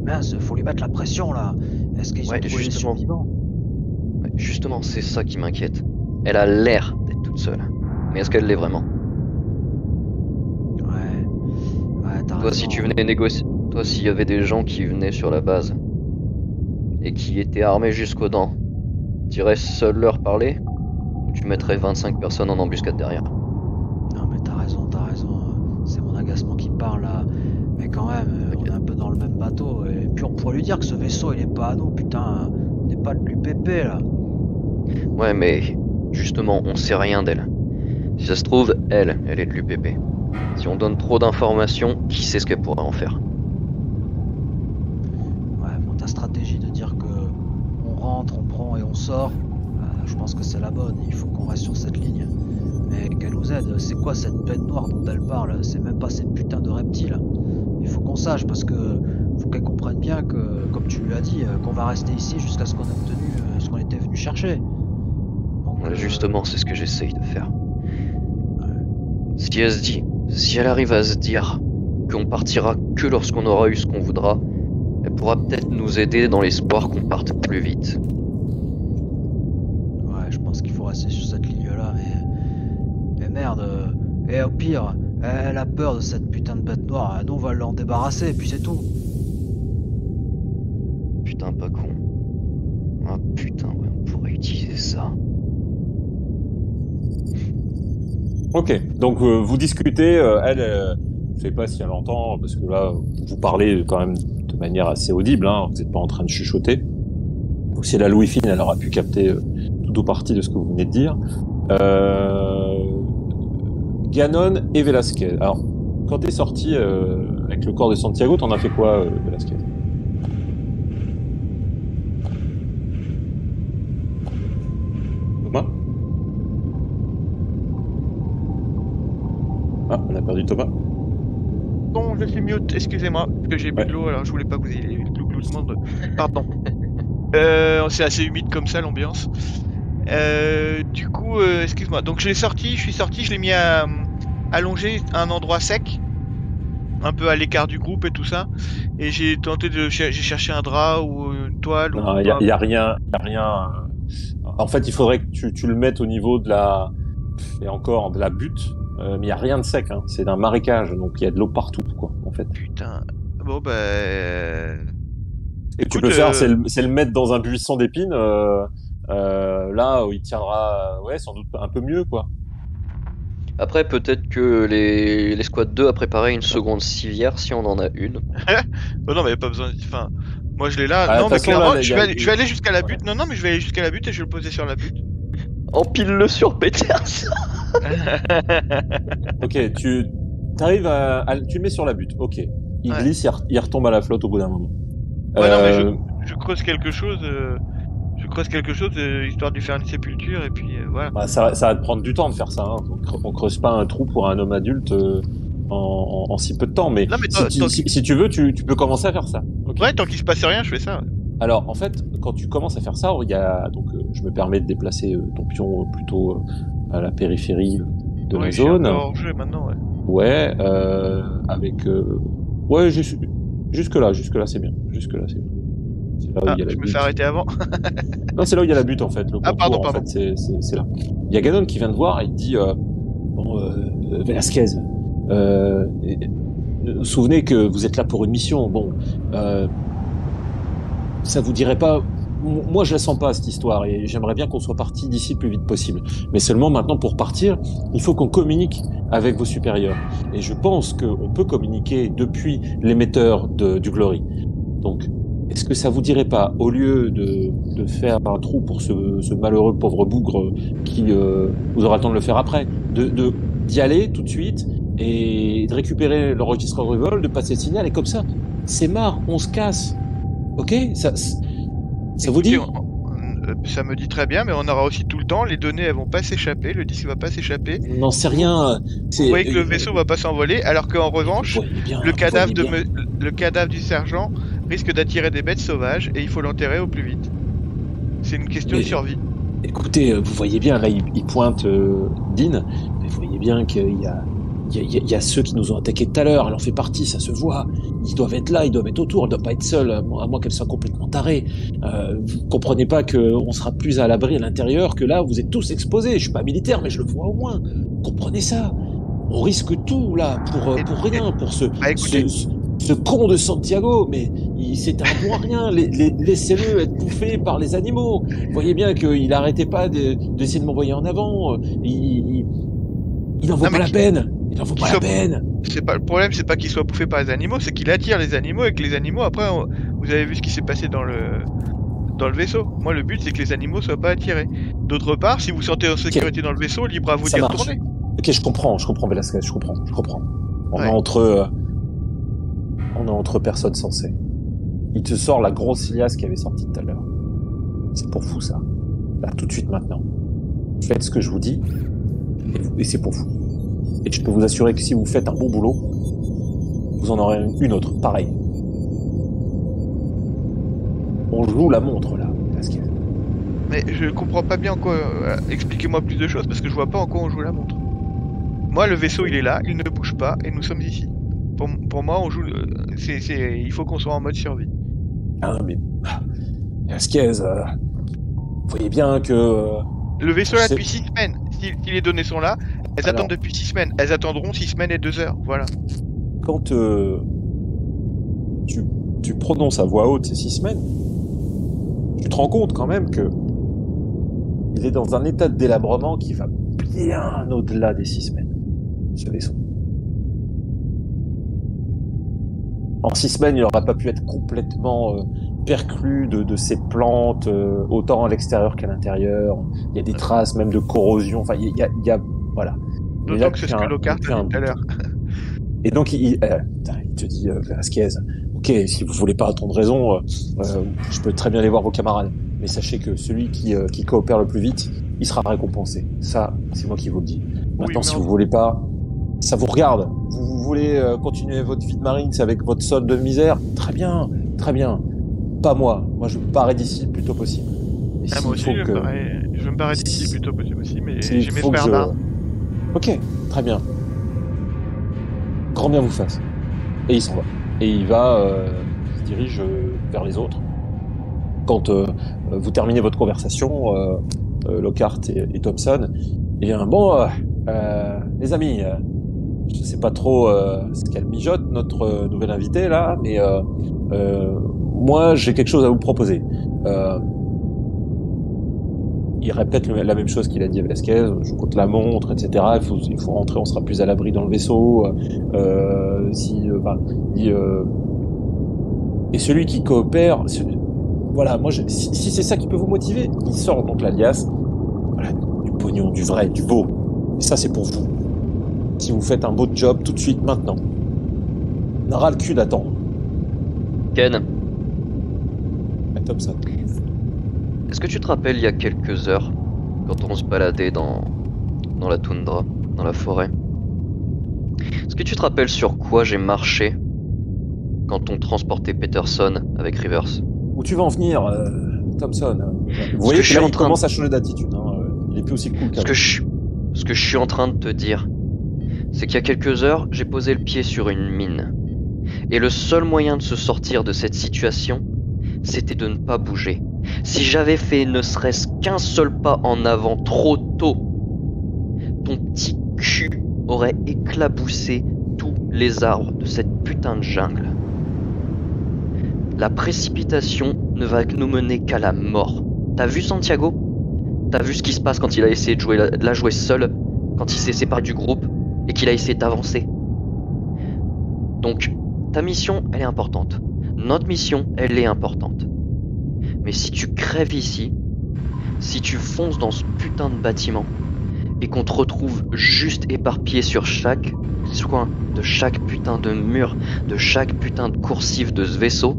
Mince, faut lui mettre la pression là. Est-ce qu'ils ont trouvé les survivants? Justement, c'est ça qui m'inquiète. Elle a l'air d'être toute seule. Mais est-ce qu'elle l'est vraiment? T'as Toi, raison. si tu venais négocier, toi, s'il y avait des gens qui venaient sur la base et qui étaient armés jusqu'aux dents, t'irais seul leur parler ou tu mettrais 25 personnes en embuscade derrière? Non mais t'as raison, c'est mon agacement qui parle là. Mais quand même, on est un peu dans le même bateau. Et puis on pourrait lui dire que ce vaisseau il est pas à nous, putain, on n'est pas de l'UPP là. Ouais, mais justement, on sait rien d'elle. Si ça se trouve, elle est de l'UPP. Si on donne trop d'informations, qui sait ce qu'elle pourrait en faire? Ouais, bon, ta stratégie de dire que on rentre, on prend et on sort, je pense que c'est la bonne. Il faut qu'on reste sur cette ligne. Mais qu'elle nous aide. C'est quoi cette bête noire dont elle parle? C'est même pas ces putains de reptiles. Il faut qu'on sache parce que faut qu'elle comprenne bien que, comme tu lui as dit, qu'on va rester ici jusqu'à ce qu'on ait obtenu ce qu'on était venu chercher. Donc, Justement, c'est ce que j'essaye de faire. Si elle arrive à se dire qu'on partira que lorsqu'on aura eu ce qu'on voudra, elle pourra peut-être nous aider dans l'espoir qu'on parte plus vite. Ouais, je pense qu'il faut rester sur cette ligne-là, mais merde. Et au pire, elle a peur de cette putain de bête noire. Nous, on va l'en débarrasser, et puis c'est tout. Putain, pas con. Ah putain, ouais, on pourrait utiliser ça. Ok, donc vous discutez, elle, je sais pas si elle entend, parce que là, vous parlez quand même de manière assez audible, hein, vous n'êtes pas en train de chuchoter. Donc si elle a Louis Fine, elle aura pu capter tout ou partie de ce que vous venez de dire. Ganon et Velasquez. Alors, quand t'es sorti avec le corps de Santiago, t'en as fait quoi, Velasquez? Thomas? Ah, on a perdu Thomas. Bon, je suis mute, excusez-moi, parce que j'ai bu de l'eau, alors je voulais pas que vous ayez les glou-glou de monde. Pardon. C'est assez humide comme ça, l'ambiance. Du coup, excuse-moi. Donc je suis sorti, je l'ai mis allongé à un endroit sec, un peu à l'écart du groupe et tout ça. Et j'ai tenté j'ai cherché un drap ou une toile. Non, y a rien. En fait, il faudrait que tu le mettes au niveau de la, et encore de la butte. Mais il y a rien de sec, hein. C'est d'un marécage, donc il y a de l'eau partout, quoi, en fait. Putain. Bon, bah. Et tu Écoute, peux faire, c'est le mettre dans un buisson d'épines, là où il tiendra, ouais, sans doute un peu mieux, quoi. Après, peut-être que les squads 2 a préparé une seconde civière si on en a une. Oh non, mais pas besoin. Enfin, moi je l'ai là. Ah, de Non, toute mais façon, clairement, là, je vais aller jusqu'à la ouais. butte. Non, non, mais je vais aller jusqu'à la butte et je vais le poser sur la butte. Empile-le sur Peters. Ok, tu arrives tu le mets sur la butte. Ok, il Ouais. glisse, il retombe à la flotte au bout d'un moment. Ouais, non, mais Euh, je creuse quelque chose. Histoire de lui faire une sépulture et puis voilà. Bah, ça va te prendre du temps de faire ça. Hein. On creuse pas un trou pour un homme adulte en si peu de temps. Mais Non, mais si tu veux, tu peux commencer à faire ça. Ok. ouais, tant qu'il se passe rien, je fais ça. Alors, en fait, quand tu commences à faire ça, il y a donc je me permets de déplacer ton pion plutôt à la périphérie de Ouais, la je suis un zone. peu hors jeu maintenant, ouais. Ouais, avec ouais, jusque là, c'est bien. Jusque là, c'est bien. C'est là où Ah, il y a la je me butte. fais arrêter avant. Non, c'est là où il y a la butte en fait. Le Ah, contour, pardon. en fait, c'est là. Il y a Ganon qui vient de voir et il dit bon, Velasquez, vous vous souvenez que vous êtes là pour une mission. Bon, ça vous dirait pas. Moi, je la sens pas cette histoire et j'aimerais bien qu'on soit parti d'ici le plus vite possible. Mais seulement maintenant, pour partir, il faut qu'on communique avec vos supérieurs. Et je pense qu'on peut communiquer depuis l'émetteur du Glory. Donc, est-ce que ça vous dirait pas, au lieu de faire un trou pour ce malheureux pauvre bougre qui vous aura le temps de le faire après, d'y aller tout de suite et de récupérer l'enregistreur de vol, de passer le signal et comme ça, c'est marre, on se casse. Ok, ça vous dit? Ça me dit très bien, mais on aura aussi tout le temps. Les données, elles vont pas s'échapper. Le disque va pas s'échapper. On n'en sait rien. Vous voyez que le vaisseau va pas s'envoler, alors qu'en revanche, le cadavre du sergent risque d'attirer des bêtes sauvages et il faut l'enterrer au plus vite. C'est une question de survie. Écoutez, vous voyez bien, là, il pointe Dean, mais vous voyez bien qu'il y a ceux qui nous ont attaqués tout à l'heure, elle en fait partie, ça se voit. Ils doivent être là, ils doivent être autour, elle doivent pas être seule, à moins qu'elle soit complètement tarée. Vous comprenez pas qu'on sera plus à l'abri à l'intérieur que là, vous êtes tous exposés. Je suis pas militaire, mais je le vois au moins. Comprenez ça. On risque tout, là, pour rien, pour ce con de Santiago, mais c'est un bon à rien. Laissez-le être bouffé par les animaux. Vous voyez bien qu'il arrêtait pas d'essayer de m'envoyer en avant. Il n'en vaut pas la peine. Il n'en vaut pas la peine. C'est pas le problème, c'est pas qu'il soit bouffé par les animaux, c'est qu'il attire les animaux et que les animaux, après, vous avez vu ce qui s'est passé dans le vaisseau. Moi, le but, c'est que les animaux soient pas attirés. D'autre part, si vous sentez en sécurité dans le vaisseau, libre à vous d'y retourner. Ok, je comprends, Velasquez, je comprends. On est entre personnes sensées. Il te sort la grosse liasse qui avait sorti tout à l'heure. C'est pour vous, ça. Là, tout de suite, maintenant. Faites ce que je vous dis, et c'est pour vous. Et je peux vous assurer que si vous faites un bon boulot, vous en aurez une autre, pareil. On joue la montre, là, Velasquez. Mais je comprends pas bien en quoi... expliquez-moi plus de choses, parce que je vois pas en quoi on joue la montre. Moi, le vaisseau, il est là, il ne bouge pas, et nous sommes ici. Pour moi, on joue... il faut qu'on soit en mode survie. Ah, mais... Velasquez, vous voyez bien que... le vaisseau est là depuis 6 semaines. Si les données sont là, elles attendent depuis 6 semaines. Elles attendront 6 semaines et 2 heures, voilà. Quand tu prononces à voix haute ces 6 semaines, tu te rends compte quand même que il est dans un état de délabrement qui va bien au-delà des 6 semaines, ce vaisseau. En 6 semaines, il n'aura pas pu être complètement perclus de ces plantes, autant à l'extérieur qu'à l'intérieur. Il y a des traces même de corrosion. Enfin, il y a voilà. D'autant que c'est ce que Lockhart a dit tout à l'heure. Et donc, il te dit, Velasquez, ok, si vous voulez pas attendre raison, je peux très bien aller voir vos camarades. Mais sachez que celui qui coopère le plus vite, il sera récompensé. Ça, c'est moi qui vous le dis. Maintenant, si vous voulez pas, ça vous regarde. Vous voulez continuer votre vie de Marines avec votre solde de misère? Très bien, très bien. Pas moi. Moi, je me barrer d'ici le plus tôt possible. Moi aussi, je me barrer d'ici le plus tôt possible aussi, mais j'ai mes frères d'armes. Ok, très bien. Grand bien vous fasse. Et il s'en va. Et il se dirige vers les autres. Quand vous terminez votre conversation, Lockhart et Thompson, il vient, bon, les amis, je sais pas trop ce qu'elle mijote, notre nouvelle invitée là, mais moi j'ai quelque chose à vous proposer. Il répète la même chose qu'il a dit à Velasquez, je vous compte la montre, etc. Il faut rentrer, on sera plus à l'abri dans le vaisseau. Et celui qui coopère, voilà, moi, si c'est ça qui peut vous motiver, il sort donc l'alias, voilà, du pognon, du vrai, du beau. Et ça, c'est pour vous. Si vous faites un beau job tout de suite, maintenant. On aura le cul d'attendre. Ken, Thompson. est-ce que tu te rappelles il y a quelques heures, quand on se baladait dans la toundra, dans la forêt? Est-ce que tu te rappelles sur quoi j'ai marché quand on transportait Peterson avec Rivers? Où tu vas en venir, Thompson? Vous voyez que que là, il commence à changer d'attitude. Hein. Il est plus aussi cool qu'avant. Ce que je suis en train de te dire, c'est qu'il y a quelques heures, j'ai posé le pied sur une mine. Et le seul moyen de se sortir de cette situation, c'était de ne pas bouger. Si j'avais fait ne serait-ce qu'un seul pas en avant trop tôt, ton petit cul aurait éclaboussé tous les arbres de cette putain de jungle. La précipitation ne va nous mener qu'à la mort. T'as vu Santiago? T'as vu ce qui se passe quand il a essayé de la jouer seul, quand il s'est séparé du groupe et qu'il a essayé d'avancer? Donc, ta mission, elle est importante. Notre mission, elle est importante. Mais si tu crèves ici, si tu fonces dans ce putain de bâtiment, et qu'on te retrouve juste éparpillé sur chaque coin de chaque putain de mur, de chaque putain de coursive de ce vaisseau,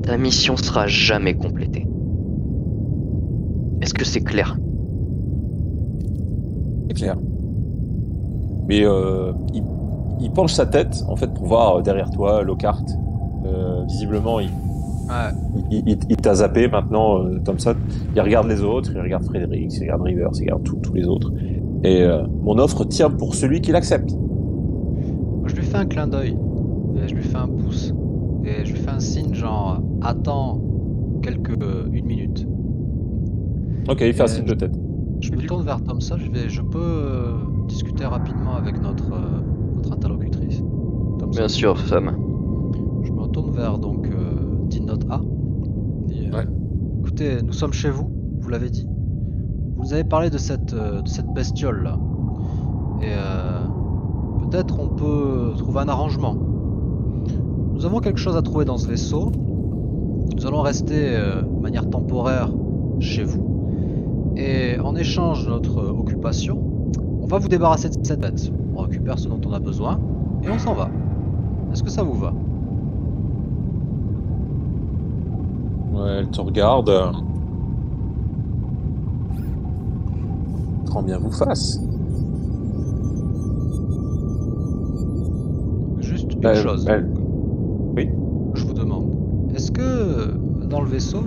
ta mission sera jamais complétée. Est-ce que c'est clair? C'est clair. Mais il penche sa tête, en fait, pour voir derrière toi Lockhart. Visiblement, il t'a zappé maintenant, Thompson. Il regarde les autres, il regarde Frédéric, il regarde Rivers, il regarde tous les autres. Et mon offre tient pour celui qui l'accepte. Je lui fais un clin d'œil, et je lui fais un pouce, et je lui fais un signe genre attends une minute. Ok, il fait un signe de tête. Je me tourne vers Thompson, je peux discuter rapidement avec notre interlocutrice. Thompson. Bien sûr, Sam. Je me retourne vers donc Dean Note A. Et, Ouais. Écoutez, nous sommes chez vous, vous l'avez dit. Vous nous avez parlé de cette bestiole là. Et peut-être on peut trouver un arrangement. Nous avons quelque chose à trouver dans ce vaisseau. Nous allons rester de manière temporaire chez vous. Et en échange de notre occupation, on va vous débarrasser de cette bête. On récupère ce dont on a besoin et on s'en va. Est-ce que ça vous va? Ouais, elle te regarde. Grand bien vous fasse. Juste une chose. Oui. Je vous demande. Est-ce que dans le vaisseau,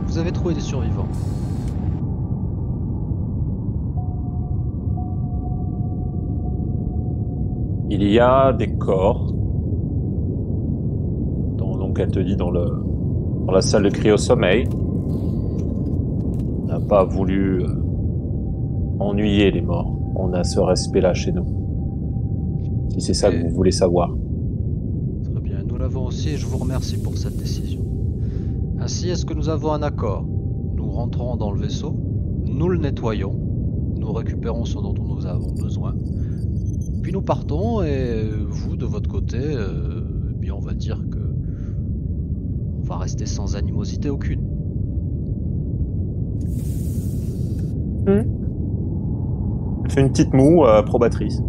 vous avez trouvé des survivants? Il y a des corps. Donc elle te dit dans la salle de cryo-sommeil. On n'a pas voulu ennuyer les morts. On a ce respect-là chez nous. Si c'est ça que vous voulez savoir. Très bien, nous l'avons aussi et je vous remercie pour cette décision. Ainsi, est-ce que nous avons un accord? Nous rentrons dans le vaisseau, nous le nettoyons, nous récupérons ce dont nous avons besoin, puis nous partons et vous, de votre côté, eh bien on va dire que on va rester sans animosité aucune. Elle fait une petite moue probatrice.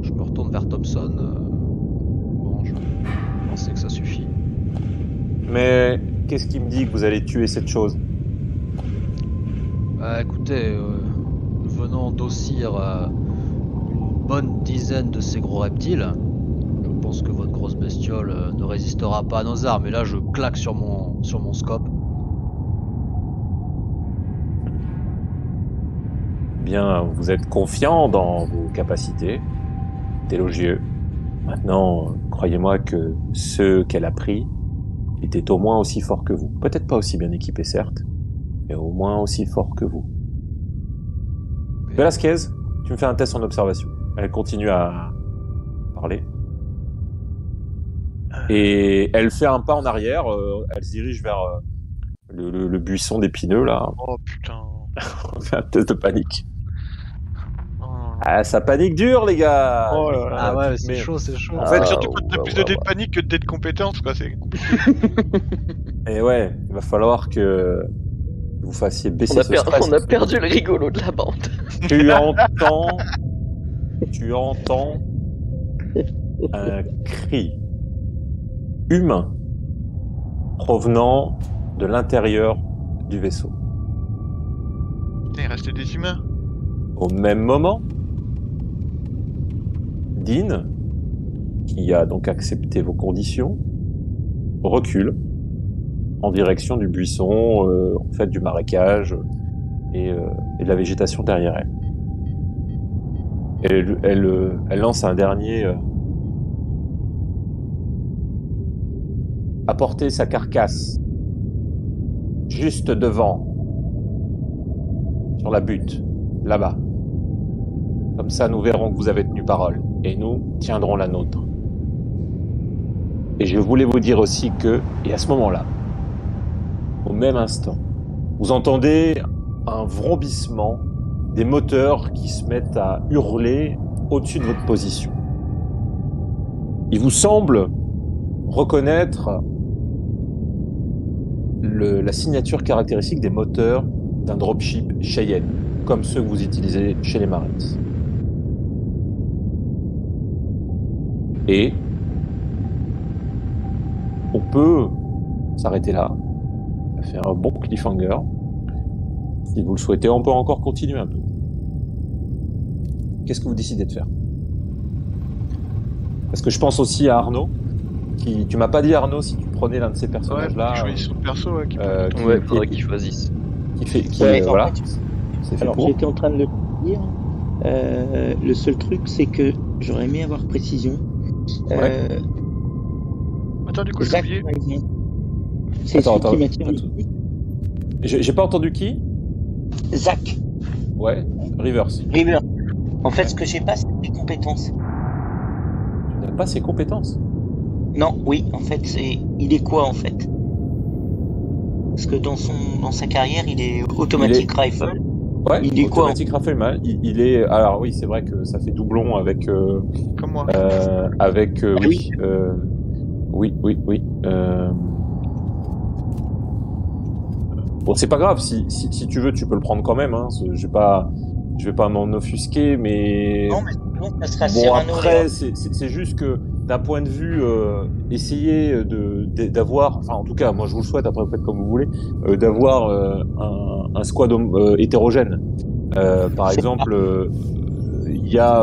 Je me retourne vers Thompson. Bon, je pensais que ça suffit. Mais qu'est-ce qui me dit que vous allez tuer cette chose? Écoutez, nous venons d'ossir une bonne dizaine de ces gros reptiles. Je pense que votre grosse bestiole ne résistera pas à nos armes. Et là, je claque sur mon scope. Bien, vous êtes confiant dans vos capacités. C'est élogieux. Maintenant, croyez-moi que ceux qu'elle a pris étaient au moins aussi forts que vous. Peut-être pas aussi bien équipés, certes, mais au moins aussi forts que vous. Velasquez, tu me fais un test en observation. Elle continue à parler. Et elle fait un pas en arrière. Elle se dirige vers le buisson d'épineux, là. Oh putain. On fait un test de panique. Oh. Ah, ça panique dur, les gars. Oh là là. Ah ouais, c'est Mais- chaud, c'est chaud. En fait, Surtout quand t'as plus de dés de panique que de dés de compétences, quoi. C'est compliqué. Et ouais, il va falloir que vous fassiez baisser ce stress. On a perdu le rigolo de la bande. Tu entends un cri humain provenant de l'intérieur du vaisseau. Putain, il reste des humains. Au même moment, Dean, qui a donc accepté vos conditions, recule en direction du buisson, en fait du marécage et de la végétation derrière elle. Elle lance un dernier apporter sa carcasse juste devant, sur la butte, là-bas. Comme ça, nous verrons que vous avez tenu parole, et nous tiendrons la nôtre. Et je voulais vous dire aussi que, et à ce moment-là, au même instant, vous entendez un vrombissement des moteurs qui se mettent à hurler au-dessus de votre position. Il vous semble reconnaître la signature caractéristique des moteurs d'un dropship Cheyenne, comme ceux que vous utilisez chez les Marines. Et on peut s'arrêter là. Ça fait un bon cliffhanger. Si vous le souhaitez, on peut encore continuer un peu. Qu'est-ce que vous décidez de faire? Parce que je pense aussi à Arnaud. Tu m'as pas dit, Arnaud, si tu prenais l'un de ces personnages-là. Ouais, choisis son perso, ouais, qui Ouais, il faudrait qu'il choisisse. Voilà. En fait, C'est fait alors pour. j'étais en train de le dire. Le seul truc, c'est que j'aurais aimé avoir précision. Attends, du coup, j'ai Zach, oublié. par exemple. C'est Attends, celui qui m'attire le attends. plus. J'ai pas entendu qui? Zach, Ouais, Rivers. River. En fait, ce que j'ai pas, c'est les compétences. Tu n'as pas ses compétences. Non, oui, en fait, il est quoi en fait? Parce que dans sa carrière, il est automatique rifle. Ouais, Il est quoi, automatique Rifleman. Il est. Alors oui, c'est vrai que ça fait doublon avec. Comme moi. Oui. Oui. Bon, c'est pas grave. Si tu veux, tu peux le prendre quand même. Hein. Je vais pas m'en offusquer, mais. Non, mais sinon, ça serait Bon, Cyrano. après, c'est juste que d'un point de vue, essayer d'avoir, enfin en tout cas, moi je vous le souhaite, après vous faites comme vous voulez, d'avoir un squad hétérogène. Par exemple, il y a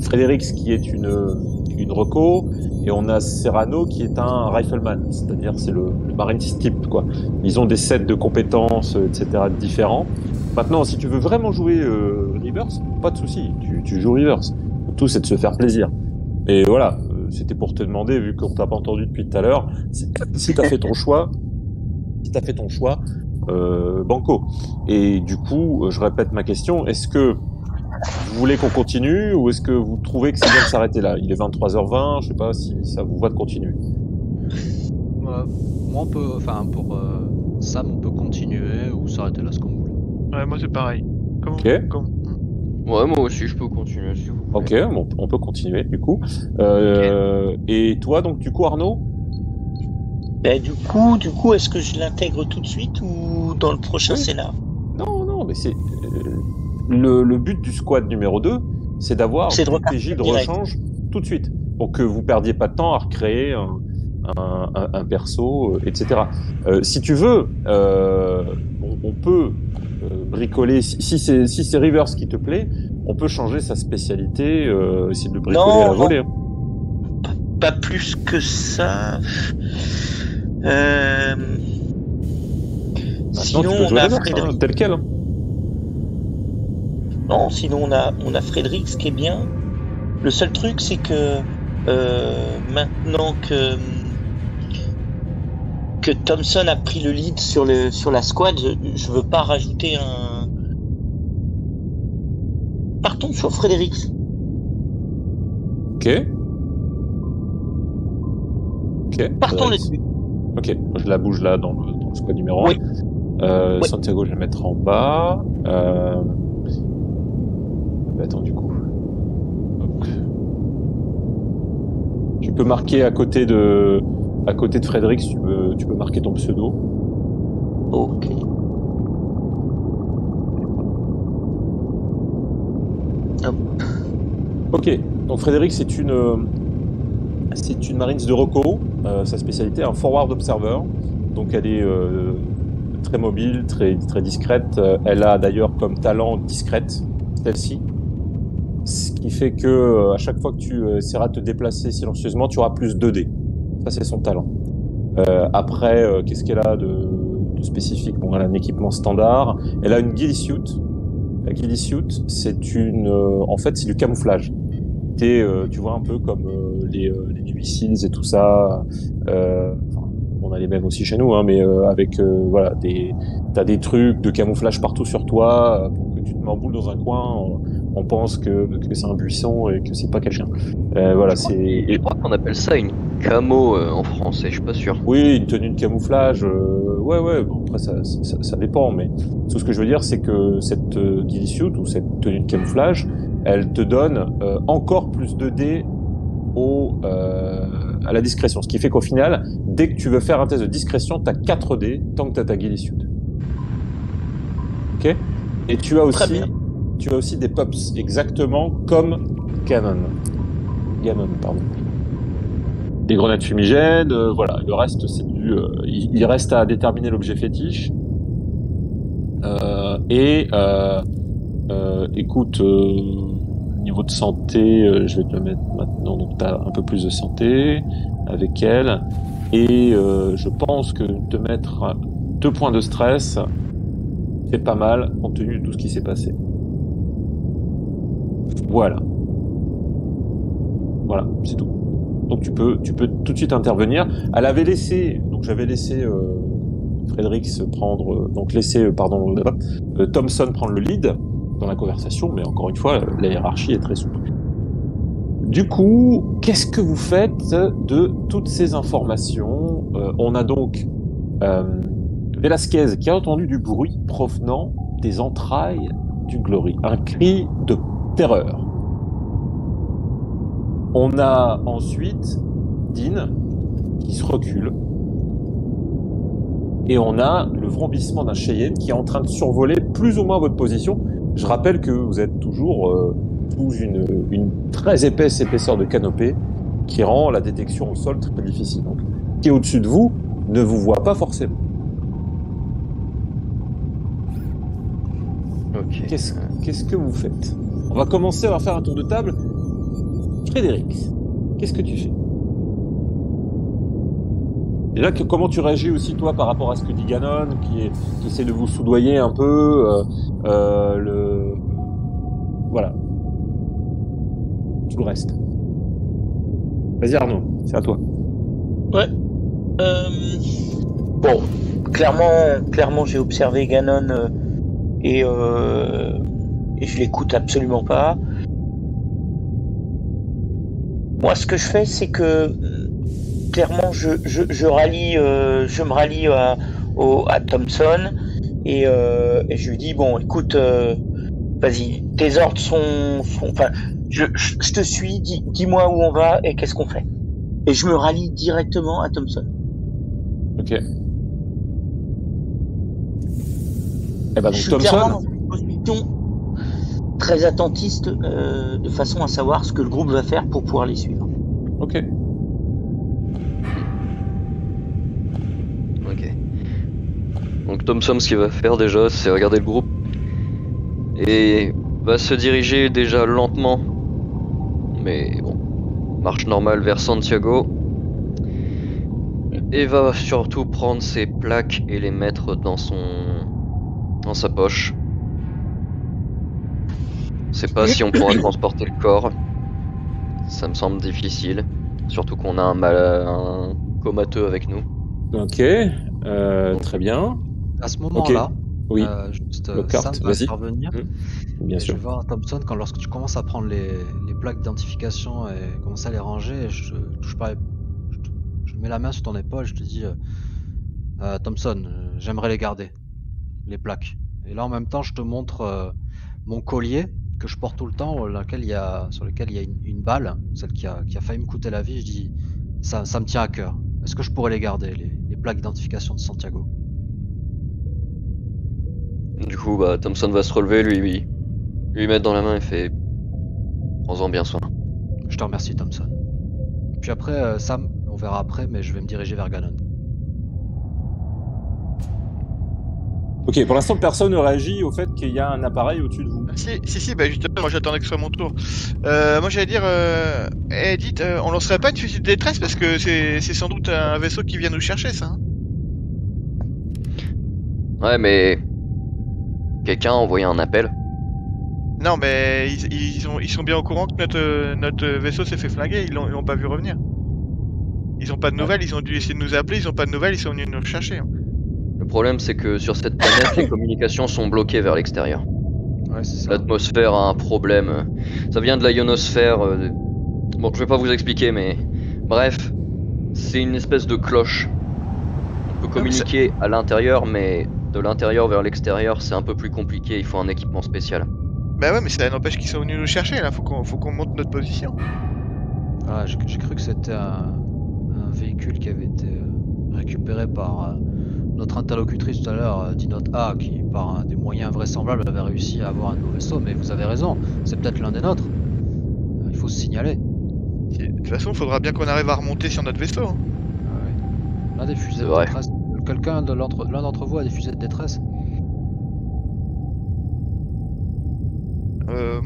Fredericks qui est une reco, et on a Serrano qui est un rifleman, c'est-à-dire c'est le Marines type, quoi. Ils ont des sets de compétences, etc. différents. Maintenant, si tu veux vraiment jouer Rivers, pas de souci, tu joues Rivers. Le tout, c'est de se faire plaisir. Et voilà, c'était pour te demander, vu qu'on t'a pas entendu depuis tout à l'heure, si t'as fait ton choix, banco. Et du coup, je répète ma question, est-ce que vous voulez qu'on continue ou est-ce que vous trouvez que c'est bien de s'arrêter là? Il est 23h20, je sais pas si ça vous va de continuer. Moi, on peut, enfin, pour Sam, on peut continuer ou s'arrêter là, ce qu'on voulait. Ouais, moi c'est pareil. Ok. Ouais, moi aussi je peux continuer si vous voulez. Ok, bon, on peut continuer du coup. Et toi, donc du coup, Arnaud? Ben, du coup, est-ce que je l'intègre tout de suite ou dans le prochain scénar? Non, mais c'est le but du squad numéro 2, c'est d'avoir C'est de une repartir PJ de direct. rechange tout de suite, pour que vous perdiez pas de temps à recréer un perso, etc. Si tu veux, on peut bricoler. Si c'est Rivers qui te plaît, on peut changer sa spécialité, essayer de le bricoler à la volée. Pas plus que ça. Sinon, Sinon, tu peux on jouer a Rivers, Frédéric. tel quel. Non, sinon on a Frédéric, ce qui est bien. Le seul truc, c'est que maintenant que Thompson a pris le lead sur la squad, je veux pas rajouter un. Partons sur Frédéric. Ok. Ok. Partons là-dessus. Ok, je la bouge là dans le squad numéro 1. Oui. Oui. Santiago, je vais mettre en bas. Attends, du coup. Hop. Tu peux marquer à côté de Frédéric, si tu peux marquer ton pseudo. Ok. Hop. Ok, donc Frédéric, c'est une Marines de Rocco. Sa spécialité, un forward observer. Donc elle est très mobile, très discrète. Elle a d'ailleurs comme talent discrète, celle-ci. Ce qui fait que à chaque fois que tu essaieras de te déplacer silencieusement, tu auras plus 2 dés. Ça, c'est son talent. Après, qu'est-ce qu'elle a de spécifique? Bon, elle a un équipement standard. Elle a une ghillie suit. La ghillie suit, c'est en fait, c'est du camouflage. Tu vois un peu comme les Navy Seals et tout ça. On a les mêmes aussi chez nous, hein, mais avec voilà, t'as des trucs de camouflage partout sur toi pour que tu te mets en boule dans un coin. On pense que c'est un buisson et que c'est pas quelqu'un. Voilà, Je crois qu'on appelle ça une camo en français, je suis pas sûr. Oui, une tenue de camouflage. Ouais. Bon, après, ça dépend, mais tout ce que je veux dire, c'est que cette ghillie suit ou cette tenue de camouflage, elle te donne encore plus de dés à la discrétion. Ce qui fait qu'au final, dès que tu veux faire un test de discrétion, tu as 4 dés tant que tu as ta ghillie suit. Ok? Et tu as aussi des pups, exactement comme Ganon, pardon. Des grenades fumigènes, voilà. Le reste, c'est il reste à déterminer l'objet fétiche. Écoute, niveau de santé, je vais te le mettre maintenant, donc tu as un peu plus de santé avec elle. Et je pense que te mettre 2 points de stress, c'est pas mal, compte tenu de tout ce qui s'est passé. Voilà, c'est tout. Donc tu peux tout de suite intervenir. Elle avait laissé, donc j'avais laissé Frédéric Thompson prendre le lead dans la conversation, mais encore une fois, la hiérarchie est très souple. Du coup, qu'est-ce que vous faites de toutes ces informations? On a donc Velasquez qui a entendu du bruit provenant des entrailles du Glory, un cri de terreur. On a ensuite Dean qui se recule. Et on a le vrombissement d'un Cheyenne qui est en train de survoler plus ou moins votre position. Je rappelle que vous êtes toujours sous une très épaisse épaisseur de canopée qui rend la détection au sol très difficile. Donc, qui est au-dessus de vous ne vous voit pas forcément. Ok. Qu'est-ce que vous faites? On va faire un tour de table. Frédéric, qu'est-ce que tu fais? Et là, comment tu réagis aussi, toi, par rapport à ce que dit Ganon, qui essaie de vous soudoyer un peu, voilà. Tout le reste. Vas-y, Arnaud, c'est à toi. Ouais. Bon, clairement, j'ai observé Ganon et je l'écoute absolument pas. Moi, ce que je fais, c'est que clairement, je me rallie à Thompson et je lui dis bon, écoute, vas-y, tes ordres sont enfin, je te suis, dis-moi où on va et qu'est-ce qu'on fait. Et je me rallie directement à Thompson. Ok. Eh ben, donc, je suis Thompson. Clairement dans une position très attentiste de façon à savoir ce que le groupe va faire pour pouvoir les suivre. Ok. Donc Thompson, ce qu'il va faire déjà, c'est regarder le groupe et va se diriger déjà lentement, mais bon, marche normale vers Santiago, et va surtout prendre ses plaques et les mettre dans sa poche. Je sais pas si on pourra transporter le corps, ça me semble difficile, surtout qu'on a un comateux avec nous. Ok, très bien. À ce moment-là, Oui, Juste, Lockhart, Sam va vas-y. intervenir. Bien Et je sûr. vais voir Thompson quand lorsque tu commences à prendre les plaques d'identification et commencer à les ranger, je touche pas, je mets la main sur ton épaule, je te dis Thompson, j'aimerais les garder, les plaques. Et là en même temps, je te montre mon collier que je porte tout le temps, sur lequel il y a une balle, celle qui a failli me coûter la vie. Je dis ça me tient à cœur. Est-ce que je pourrais les garder, les plaques d'identification de Santiago? Du coup, bah, Thompson va se relever, lui mettre dans la main et fait prends-en bien soin. Je te remercie Thompson. Puis après, Sam, on verra après, mais je vais me diriger vers Ganon. Ok, pour l'instant, personne ne réagit au fait qu'il y a un appareil au-dessus de vous. Si, bah justement, moi j'attendais que ce soit mon tour. Moi j'allais dire, Edith, on lancerait pas une fusée de détresse parce que c'est sans doute un vaisseau qui vient nous chercher, ça. Hein. Ouais, mais quelqu'un a envoyé un appel. Non, mais ils sont bien au courant que notre vaisseau s'est fait flinguer, ils l'ont pas vu revenir. Ils ont pas de nouvelles, ils ont dû essayer de nous appeler, ils ont pas de nouvelles, ils sont venus nous chercher. Hein. Le problème, c'est que sur cette planète, les communications sont bloquées vers l'extérieur. Ouais, c'est ça. L'atmosphère a un problème. Ça vient de la ionosphère. Bon, je vais pas vous expliquer, mais bref, c'est une espèce de cloche. On peut communiquer à l'intérieur, mais de l'intérieur vers l'extérieur, c'est un peu plus compliqué. Il faut un équipement spécial. Bah ouais, mais ça n'empêche qu'ils sont venus nous chercher, là. Faut qu'on monte notre position. Ah, j'ai cru que c'était un véhicule qui avait été récupéré par notre interlocutrice tout à l'heure, Dinot A, qui par des moyens invraisemblables avait réussi à avoir un nouveau vaisseau, mais vous avez raison, c'est peut-être l'un des nôtres. Il faut se signaler. De toute façon, il faudra bien qu'on arrive à remonter sur notre vaisseau. Hein. Ah ouais. L'un des fusées C'est de vrai. détresse. L'un d'entre vous a des fusées de détresse?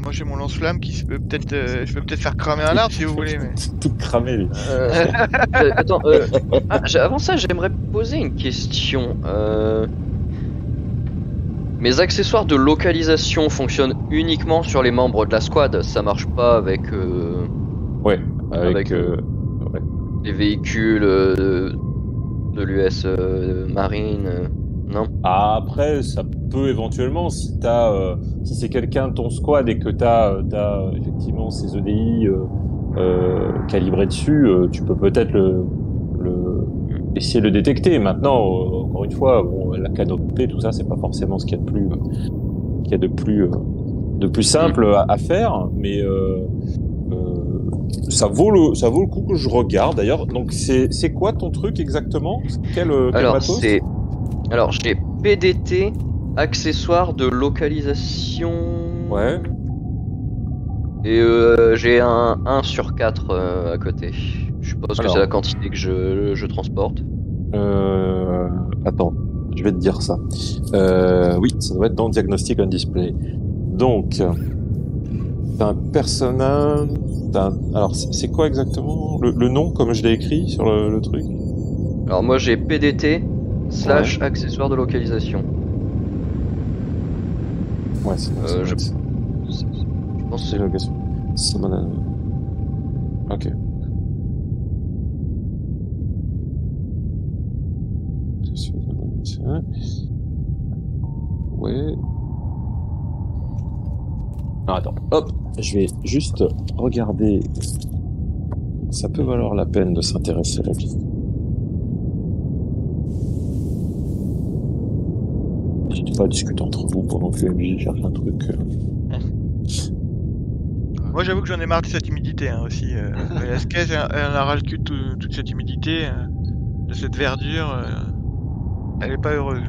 Moi j'ai mon lance-flamme qui peut peut-être, je peux peut-être faire cramer un arbre si vous voulez. Mais... Tout cramé, lui. Attends, avant ça, j'aimerais poser une question. Mes accessoires de localisation fonctionnent uniquement sur les membres de la squad. Ça marche pas avec Ouais, avec, ouais. les véhicules de l'US Marine. Non. Après, ça peut éventuellement, si c'est quelqu'un de ton squad et que t'as effectivement ces EDI calibrés dessus, tu peux peut-être essayer de le détecter. Maintenant, encore une fois, bon, la canopée, tout ça, c'est pas forcément ce qu'il y a de plus simple à faire, mais ça vaut le coup que je regarde. D'ailleurs, donc c'est quoi ton truc exactement? Quel matos? Alors, j'ai PDT, accessoire de localisation. Ouais. Et j'ai un 1 sur 4 à côté. Je suppose que c'est la quantité que je transporte. Attends, je vais te dire ça. Oui, ça doit être dans Diagnostic on Display. Donc, t'as un personnage... Alors, c'est quoi exactement le nom, comme je l'ai écrit sur le truc? Alors moi j'ai PDT / accessoire de localisation. Ouais, c'est je pense que c'est location. Ça m'en a... Ok. Ouais. Non, attends. Hop. Je vais juste regarder. Ça peut valoir la peine de s'intéresser à la piste. N'hésitez pas à discuter entre vous pendant que MJ cherche un truc. Moi j'avoue que j'en ai marre de cette humidité hein, aussi. Velasquez, elle en a ras le cul de toute cette humidité, de cette verdure. Elle est pas heureuse.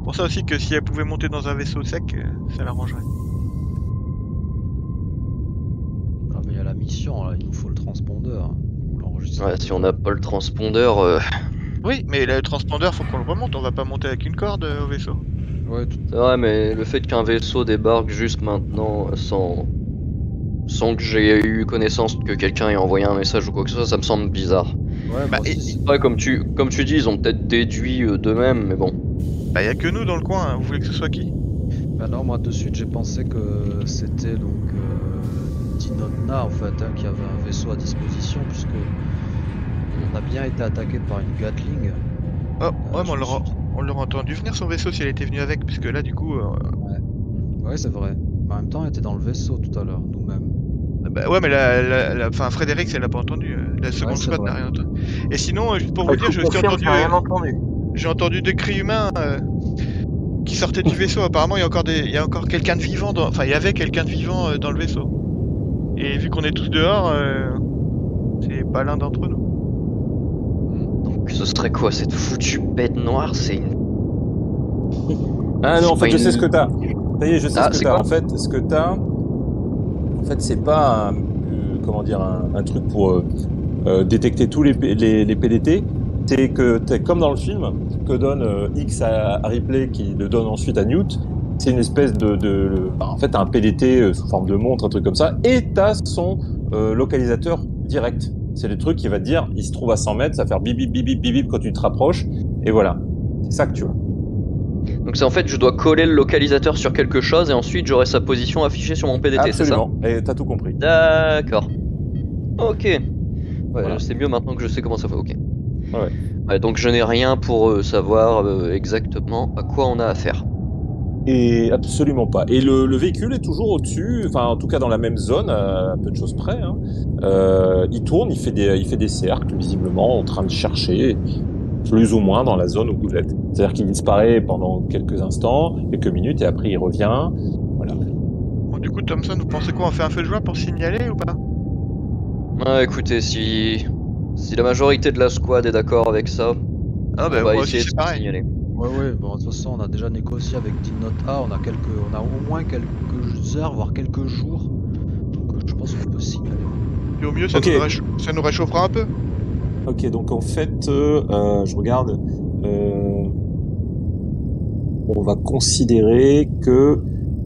Pour ça aussi que si elle pouvait monter dans un vaisseau sec, ça l'arrangerait. Ah, mais il y a la mission, là, il nous faut le transpondeur. Ou l'enregistreur. Ouais, si on n'a pas le transpondeur... Oui, mais le transpondeur, faut qu'on le remonte, on va pas monter avec une corde au vaisseau. Ouais, tout... C'est vrai, mais le fait qu'un vaisseau débarque juste maintenant sans que j'ai eu connaissance que quelqu'un ait envoyé un message ou quoi que ce soit, ça me semble bizarre. Ouais, Bah, moi aussi. Ouais, comme tu dis, ils ont peut-être déduit d'eux-mêmes, mais bon. Bah y a que nous dans le coin, hein. Vous voulez que ce soit qui? Bah non, moi de suite j'ai pensé que c'était donc Dinotna en fait qui avait un vaisseau à disposition puisque on a bien été attaqué par une Gatling. Oh, ouais, mais on l'aurait entendu venir son vaisseau si elle était venue avec, parce que là, du coup, Ouais, c'est vrai. En même temps, elle était dans le vaisseau tout à l'heure, nous-mêmes. bah ouais, mais enfin, Frédéric, elle l'a pas entendu. La seconde c'est squad vrai. n'a rien entendu. Et sinon, juste pour Ah, vous dire, je confirme, j'ai rien entendu. j'ai entendu des cris humains qui sortaient du vaisseau. Apparemment, il y a encore quelqu'un de vivant. Enfin, il y avait quelqu'un de vivant dans le vaisseau. Et vu qu'on est tous dehors, c'est pas l'un d'entre nous. Donc ce serait quoi cette foutue bête noire? C'est une... Ah non, en C'est fait, pas je sais une- ce que t'as. Ça y est, je sais Ah, ce que c'est t'as. quoi En fait, ce que t'as, c'est pas comment dire, un truc pour détecter tous les PDT. C'est que t'es comme dans le film, que donne X à Ripley, qui le donne ensuite à Newt. C'est une espèce en fait, t'as un PDT sous forme de montre, un truc comme ça, et t'as son localisateur direct. C'est le truc qui va te dire, il se trouve à 100 mètres, ça va faire bip bip bip bip bip bip quand tu te rapproches, et voilà. C'est ça que tu vois. Donc c'est en fait, je dois coller le localisateur sur quelque chose et ensuite j'aurai sa position affichée sur mon PDT, c'est ça? Absolument. Et t'as tout compris. D'accord. Ok. Ouais, Voilà. c'est mieux maintenant que je sais comment ça fait, ok. Ouais. Ouais, donc je n'ai rien pour savoir exactement à quoi on a affaire. Et absolument pas. Et le véhicule est toujours au-dessus, enfin en tout cas dans la même zone, à peu de choses près. Hein. Il tourne, il fait des cercles visiblement en train de chercher, plus ou moins dans la zone où vous êtes. C'est-à-dire qu'il disparaît pendant quelques instants, quelques minutes, et après il revient. Voilà. Bon, du coup, Thompson, vous pensez quoi? On fait un feu de joie pour signaler ou pas? Ah, écoutez, si la majorité de la squad est d'accord avec ça, Ah bah on va moi aussi essayer c'est de pareil. signaler. Ouais, bon, de toute façon, on a déjà négocié avec Team Note A, on a au moins quelques heures, voire quelques jours. Donc je pense qu'on peut signaler. Et au mieux, ça, Ok. ça nous réchauffera un peu. Ok, donc en fait, je regarde. On va considérer que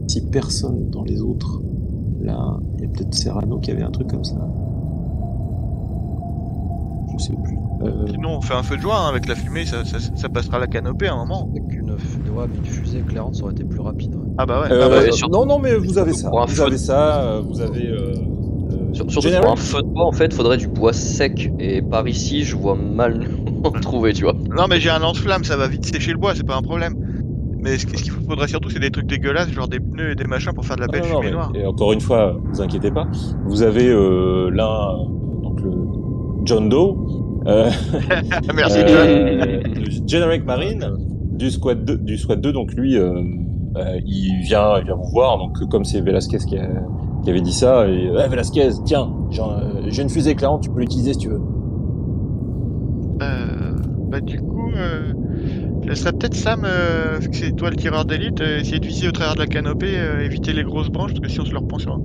si personne dans les autres, là, il y a peut-être Serrano qui avait un truc comme ça. Je sais plus. Sinon, on fait un feu de joie hein, avec la fumée, ça passera la canopée à un moment. Avec une fusée éclairante, ça aurait été plus rapide. Ouais. Ah bah ouais. Euh, Ah bah, et surtout- non, mais vous avez ça. pour un Vous feu avez de- ça. Vous avez. Surtout Generic. pour un feu de bois, en fait, faudrait du bois sec. Et par ici, je vois mal en trouver, tu vois. Non mais j'ai un lance-flamme, ça va vite sécher le bois, c'est pas un problème. Mais ce qu'il faudrait surtout, c'est des trucs dégueulasses, genre des pneus et des machins pour faire de la belle fumée mais- noire. Et encore une fois, vous inquiétez pas. Vous avez l'un, donc le John Doe. Merci. Le Generic Marine du Squad 2, donc lui, il vient vous voir, donc comme c'est Velasquez qui avait dit ça, et Velasquez, tiens, j'ai une fusée éclairante, tu peux l'utiliser si tu veux. Bah du coup, je laisserais peut-être Sam, vu que c'est toi le tireur d'élite, essayer de viser au travers de la canopée, éviter les grosses branches, parce que si on se leur prend sur...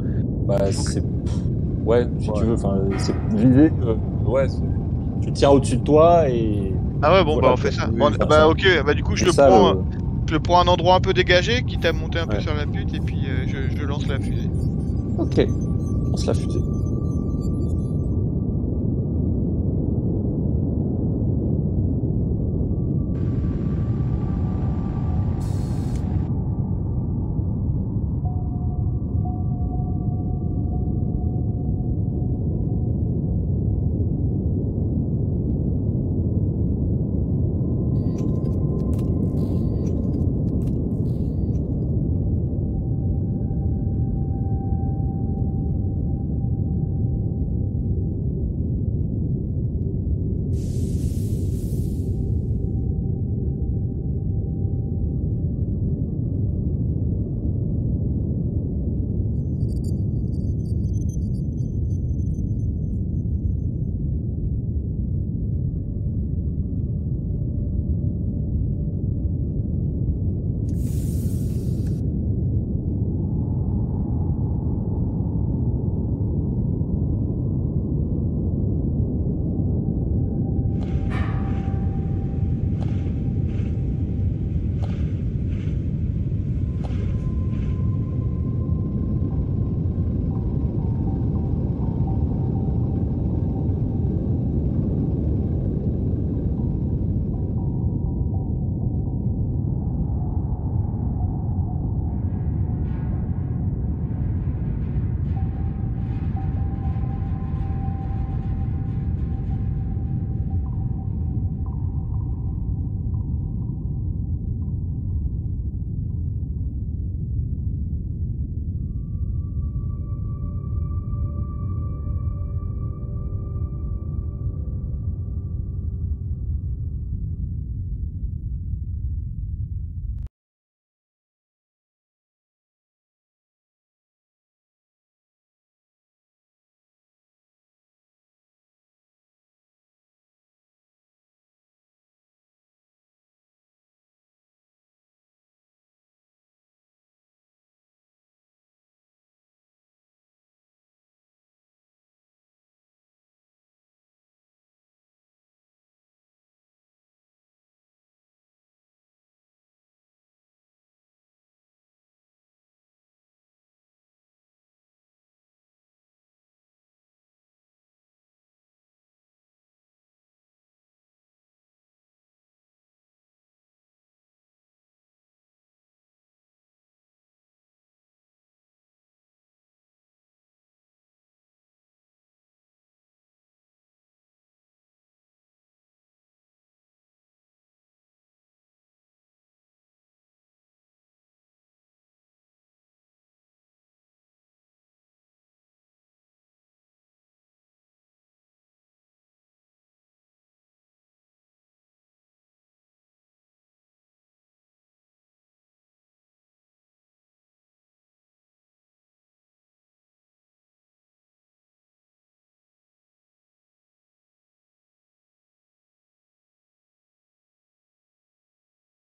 Bah c'est, ouais, si tu veux, enfin c'est visé, tu tiens au-dessus de toi et. Ah ouais, bon Voilà, bah on fait ça. oui, Bon, enfin, bah ça. ok, bah du coup je C'est le ça, prends... Je le prends à un endroit un peu dégagé, quitte à monter un peu Ouais. sur la butte, et puis je lance la fusée. Ok, on se la fusée.